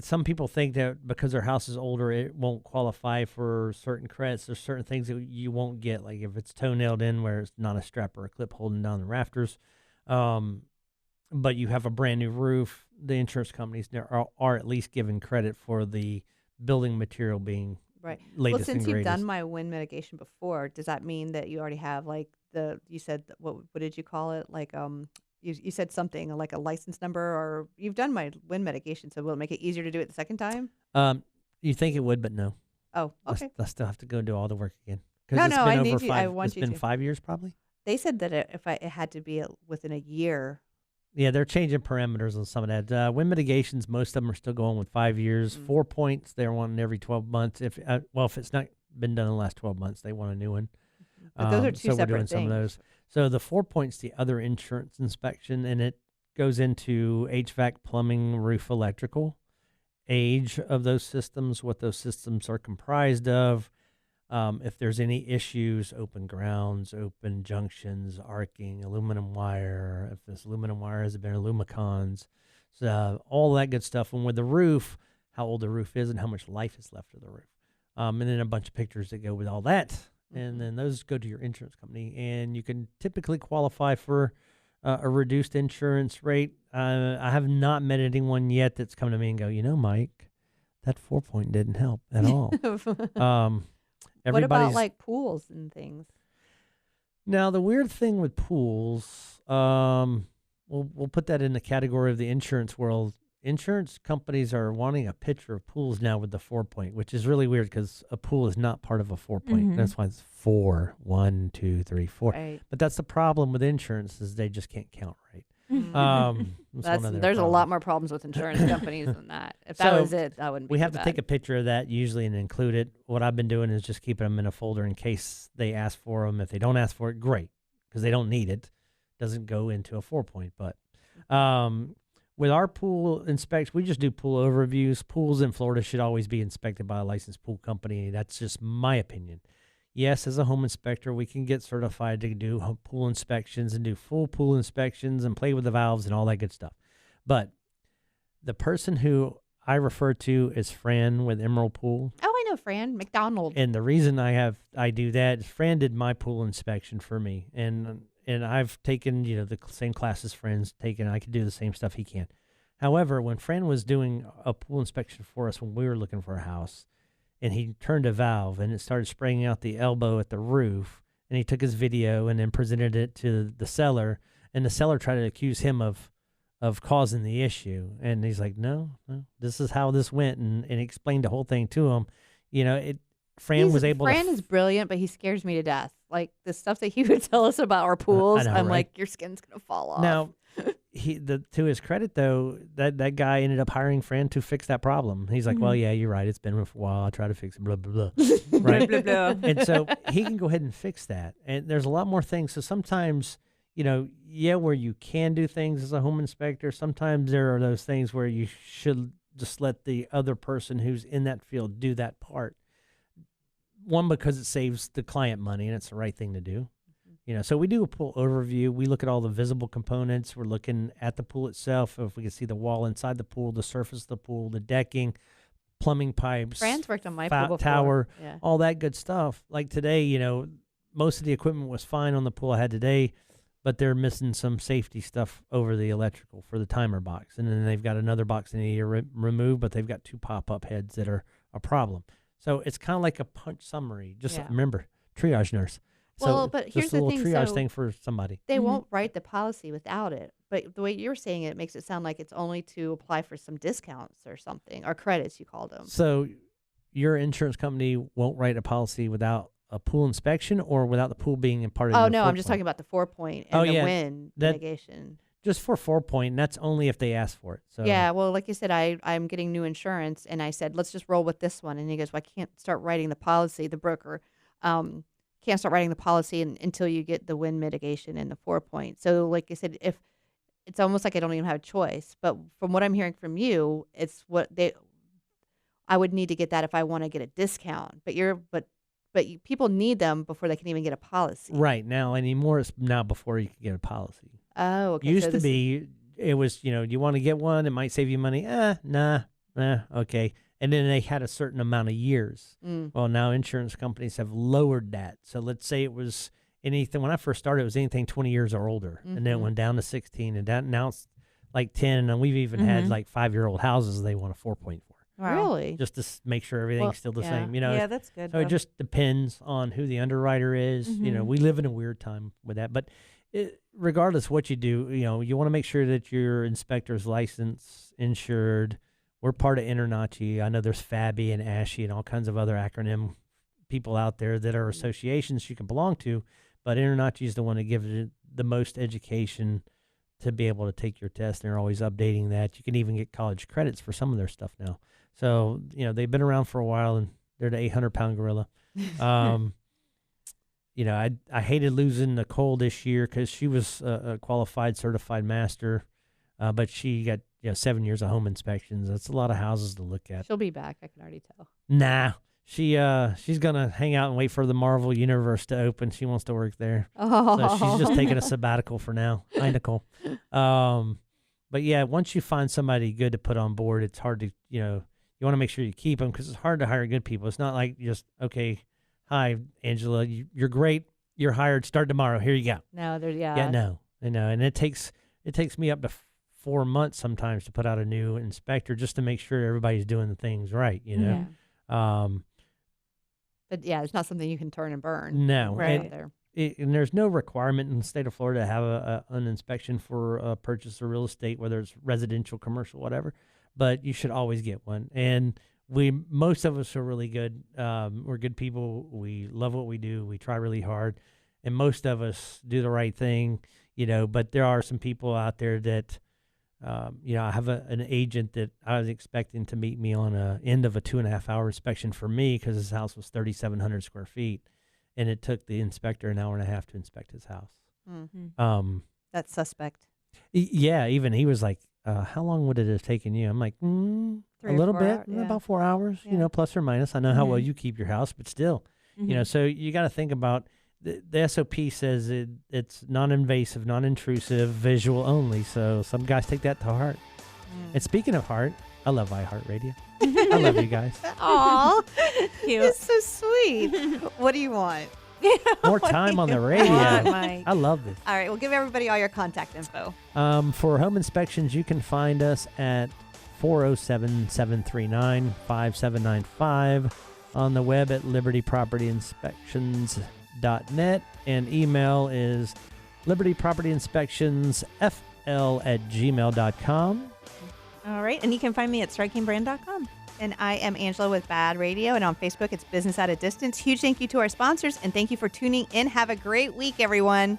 Some people think that because their house is older, it won't qualify for certain credits. There's certain things that you won't get, like if it's toe-nailed in where it's not a strap or a clip holding down the rafters. But you have a brand new roof, the insurance companies are at least given credit for the building material being Right. latest Well, since and you've greatest. done my wind mitigation before, does that mean that you already have like you said, what did you call it? Like, you said something like a license number, or you've done my wind mitigation, so will it make it easier to do it the second time? You think it would, but no. Oh, okay. I still have to go do all the work again. No, it's no, been I over need you. I 5 want it's you been to. 5 years probably. They said that it had to be within a year. Yeah, they're changing parameters on some of that. Wind mitigations, most of them are still going with 5 years. 4 points, they're wanting every 12 months. If it's not been done in the last 12 months, they want a new one. But those are two so we're separate doing some of things. those. So the 4 points, the other insurance inspection, and it goes into HVAC, plumbing, roof, electrical, age of those systems, what those systems are comprised of, if there's any issues, open grounds, open junctions, arcing, aluminum wire, if this aluminum wire has been Lumicons, so all that good stuff. And with the roof, how old the roof is and how much life is left of the roof. And then a bunch of pictures that go with all that. And then those go to your insurance company, and you can typically qualify for a reduced insurance rate. I have not met anyone yet that's come to me and go, Mike, that 4 point didn't help at all. What about like pools and things? Now, the weird thing with pools, we'll put that in the category of the insurance world. Insurance companies are wanting a picture of pools now with the 4 point, which is really weird because a pool is not part of a 4 point. That's why it's 4, 1, 2, 3, 4. Right. But that's the problem with insurance is they just can't count right. There's a lot more problems with insurance companies than that. If that was it, that wouldn't be We too have to take a picture of that usually and include it. What I've been doing is just keeping them in a folder in case they ask for them. If they don't ask for it, great, because they don't need it. Doesn't go into a 4 point. But with our pool inspects, we just do pool overviews. Pools in Florida should always be inspected by a licensed pool company. That's just my opinion. Yes, as a home inspector, we can get certified to do pool inspections and do full pool inspections and play with the valves and all that good stuff. But the person who I refer to as Fran with Emerald Pool. Oh, I know Fran McDonald. And the reason I do that is Fran did my pool inspection for me, and I've taken the same classes Fran's taken. I could do the same stuff he can. However, when Fran was doing a pool inspection for us when we were looking for a house, and he turned a valve and it started spraying out the elbow at the roof, and he took his video and then presented it to the seller, and the seller tried to accuse him of causing the issue, and he's like, no, this is how this went, and explained the whole thing to him. Fran is brilliant, but he scares me to death. Like the stuff that he would tell us about our pools, I'm right? like, your skin's gonna fall off. Now, to his credit though, that guy ended up hiring Fran to fix that problem. He's like, well, yeah, you're right. It's been for a while. I'll try to fix it. Blah blah blah. Right. Blah, blah, blah. And so he can go ahead and fix that. And there's a lot more things. So sometimes, where you can do things as a home inspector, sometimes there are those things where you should just let the other person who's in that field do that part. One, because it saves the client money and it's the right thing to do. So we do a pool overview. We look at all the visible components. We're looking at the pool itself. If we can see the wall inside the pool, the surface of the pool, the decking, plumbing pipes, Fran's worked on my pool before. Tower, yeah. all that good stuff. Like today, most of the equipment was fine on the pool I had today, but they're missing some safety stuff over the electrical for the timer box. And then they've got another box they need to remove, but they've got 2 pop-up heads that are a problem. So it's kind of like a punch summary. Just remember, triage nurse. Well, but here's the thing. Just a little triage thing for somebody. They won't write the policy without it. But the way you're saying it makes it sound like it's only to apply for some discounts or something, or credits, you called them. So your insurance company won't write a policy without a pool inspection or without the pool being a part of Oh, no, I'm just talking about the 4-point and the wind mitigation. Just for 4-point, and that's only if they ask for it. So yeah, well, like you said, I'm getting new insurance, and I said, let's just roll with this one. And he goes, well, I can't start writing the policy. The broker can't start writing the policy until you get the wind mitigation and the 4-point. So like I said, if it's almost like I don't even have a choice. But from what I'm hearing from you, it's I would need to get that if I want to get a discount. But people need them before they can even get a policy. Right now, anymore, it's now before you can get a policy. Oh, okay. Used to be, it was, you want to get one, it might save you money. Okay. And then they had a certain amount of years. Well, now insurance companies have lowered that. So let's say it was anything, when I first started, it was anything 20 years or older. And then it went down to 16, and now it's like 10. And we've even had like 5-year-old houses they want a 4.4. Wow. Really? Just to make sure everything's still the same. Yeah, that's good. So it just depends on who the underwriter is. We live in a weird time with that. But regardless of what you do, you want to make sure that your inspector's licensed, insured. We're part of InterNACHI. I know there's FABI and ASHI and all kinds of other acronym people out there that are associations you can belong to. But InterNACHI is the one that gives it the most education to be able to take your test. They're always updating that. You can even get college credits for some of their stuff now. So, they've been around for a while, and they're the 800-pound gorilla. I hated losing Nicole this year because she was a qualified, certified master, but she got 7 years of home inspections. That's a lot of houses to look at. She'll be back. I can already tell. Nah, she's gonna hang out and wait for the Marvel Universe to open. She wants to work there, so she's just taking a sabbatical for now. Hi, Nicole. But yeah, once you find somebody good to put on board, it's hard to you want to make sure you keep them because it's hard to hire good people. It's not like just okay. Hi, Angela, you're great. You're hired. Start tomorrow. Here you go. No, no, I know, and it takes me up to 4 months sometimes to put out a new inspector just to make sure everybody's doing the things right. Yeah. But yeah, it's not something you can turn and burn. No, right. And there's no requirement in the state of Florida to have an inspection for a purchase of real estate, whether it's residential, commercial, whatever. But you should always get one. And most of us are really good. We're good people. We love what we do. We try really hard. And most of us do the right thing, but there are some people out there that, I have an agent that I was expecting to meet me on a end of a 2.5-hour inspection for me because his house was 3,700 square feet. And it took the inspector an hour and a half to inspect his house. Mm-hmm. That's suspect. Yeah, even he was like, how long would it have taken you? I'm like, a little bit, about 4 hours, plus or minus. I know how well you keep your house, but still, so you got to think about the SOP says it's non-invasive, non-intrusive, visual only. So some guys take that to heart. And speaking of heart, I love iHeartRadio. I love you guys. Aw, Cute. it's so sweet. What do you want? More time on the radio. Mike? I love this. All right, we'll give everybody all your contact info. For home inspections, you can find us at 407-739-5795, on the web at libertypropertyinspections.net, and email is libertypropertyinspectionsfl@gmail.com. All right. And you can find me at strikingbrand.com. And I am Angela with BaaD Radio, and on Facebook, it's Business at a Distance. Huge thank you to our sponsors, and thank you for tuning in. Have a great week, everyone.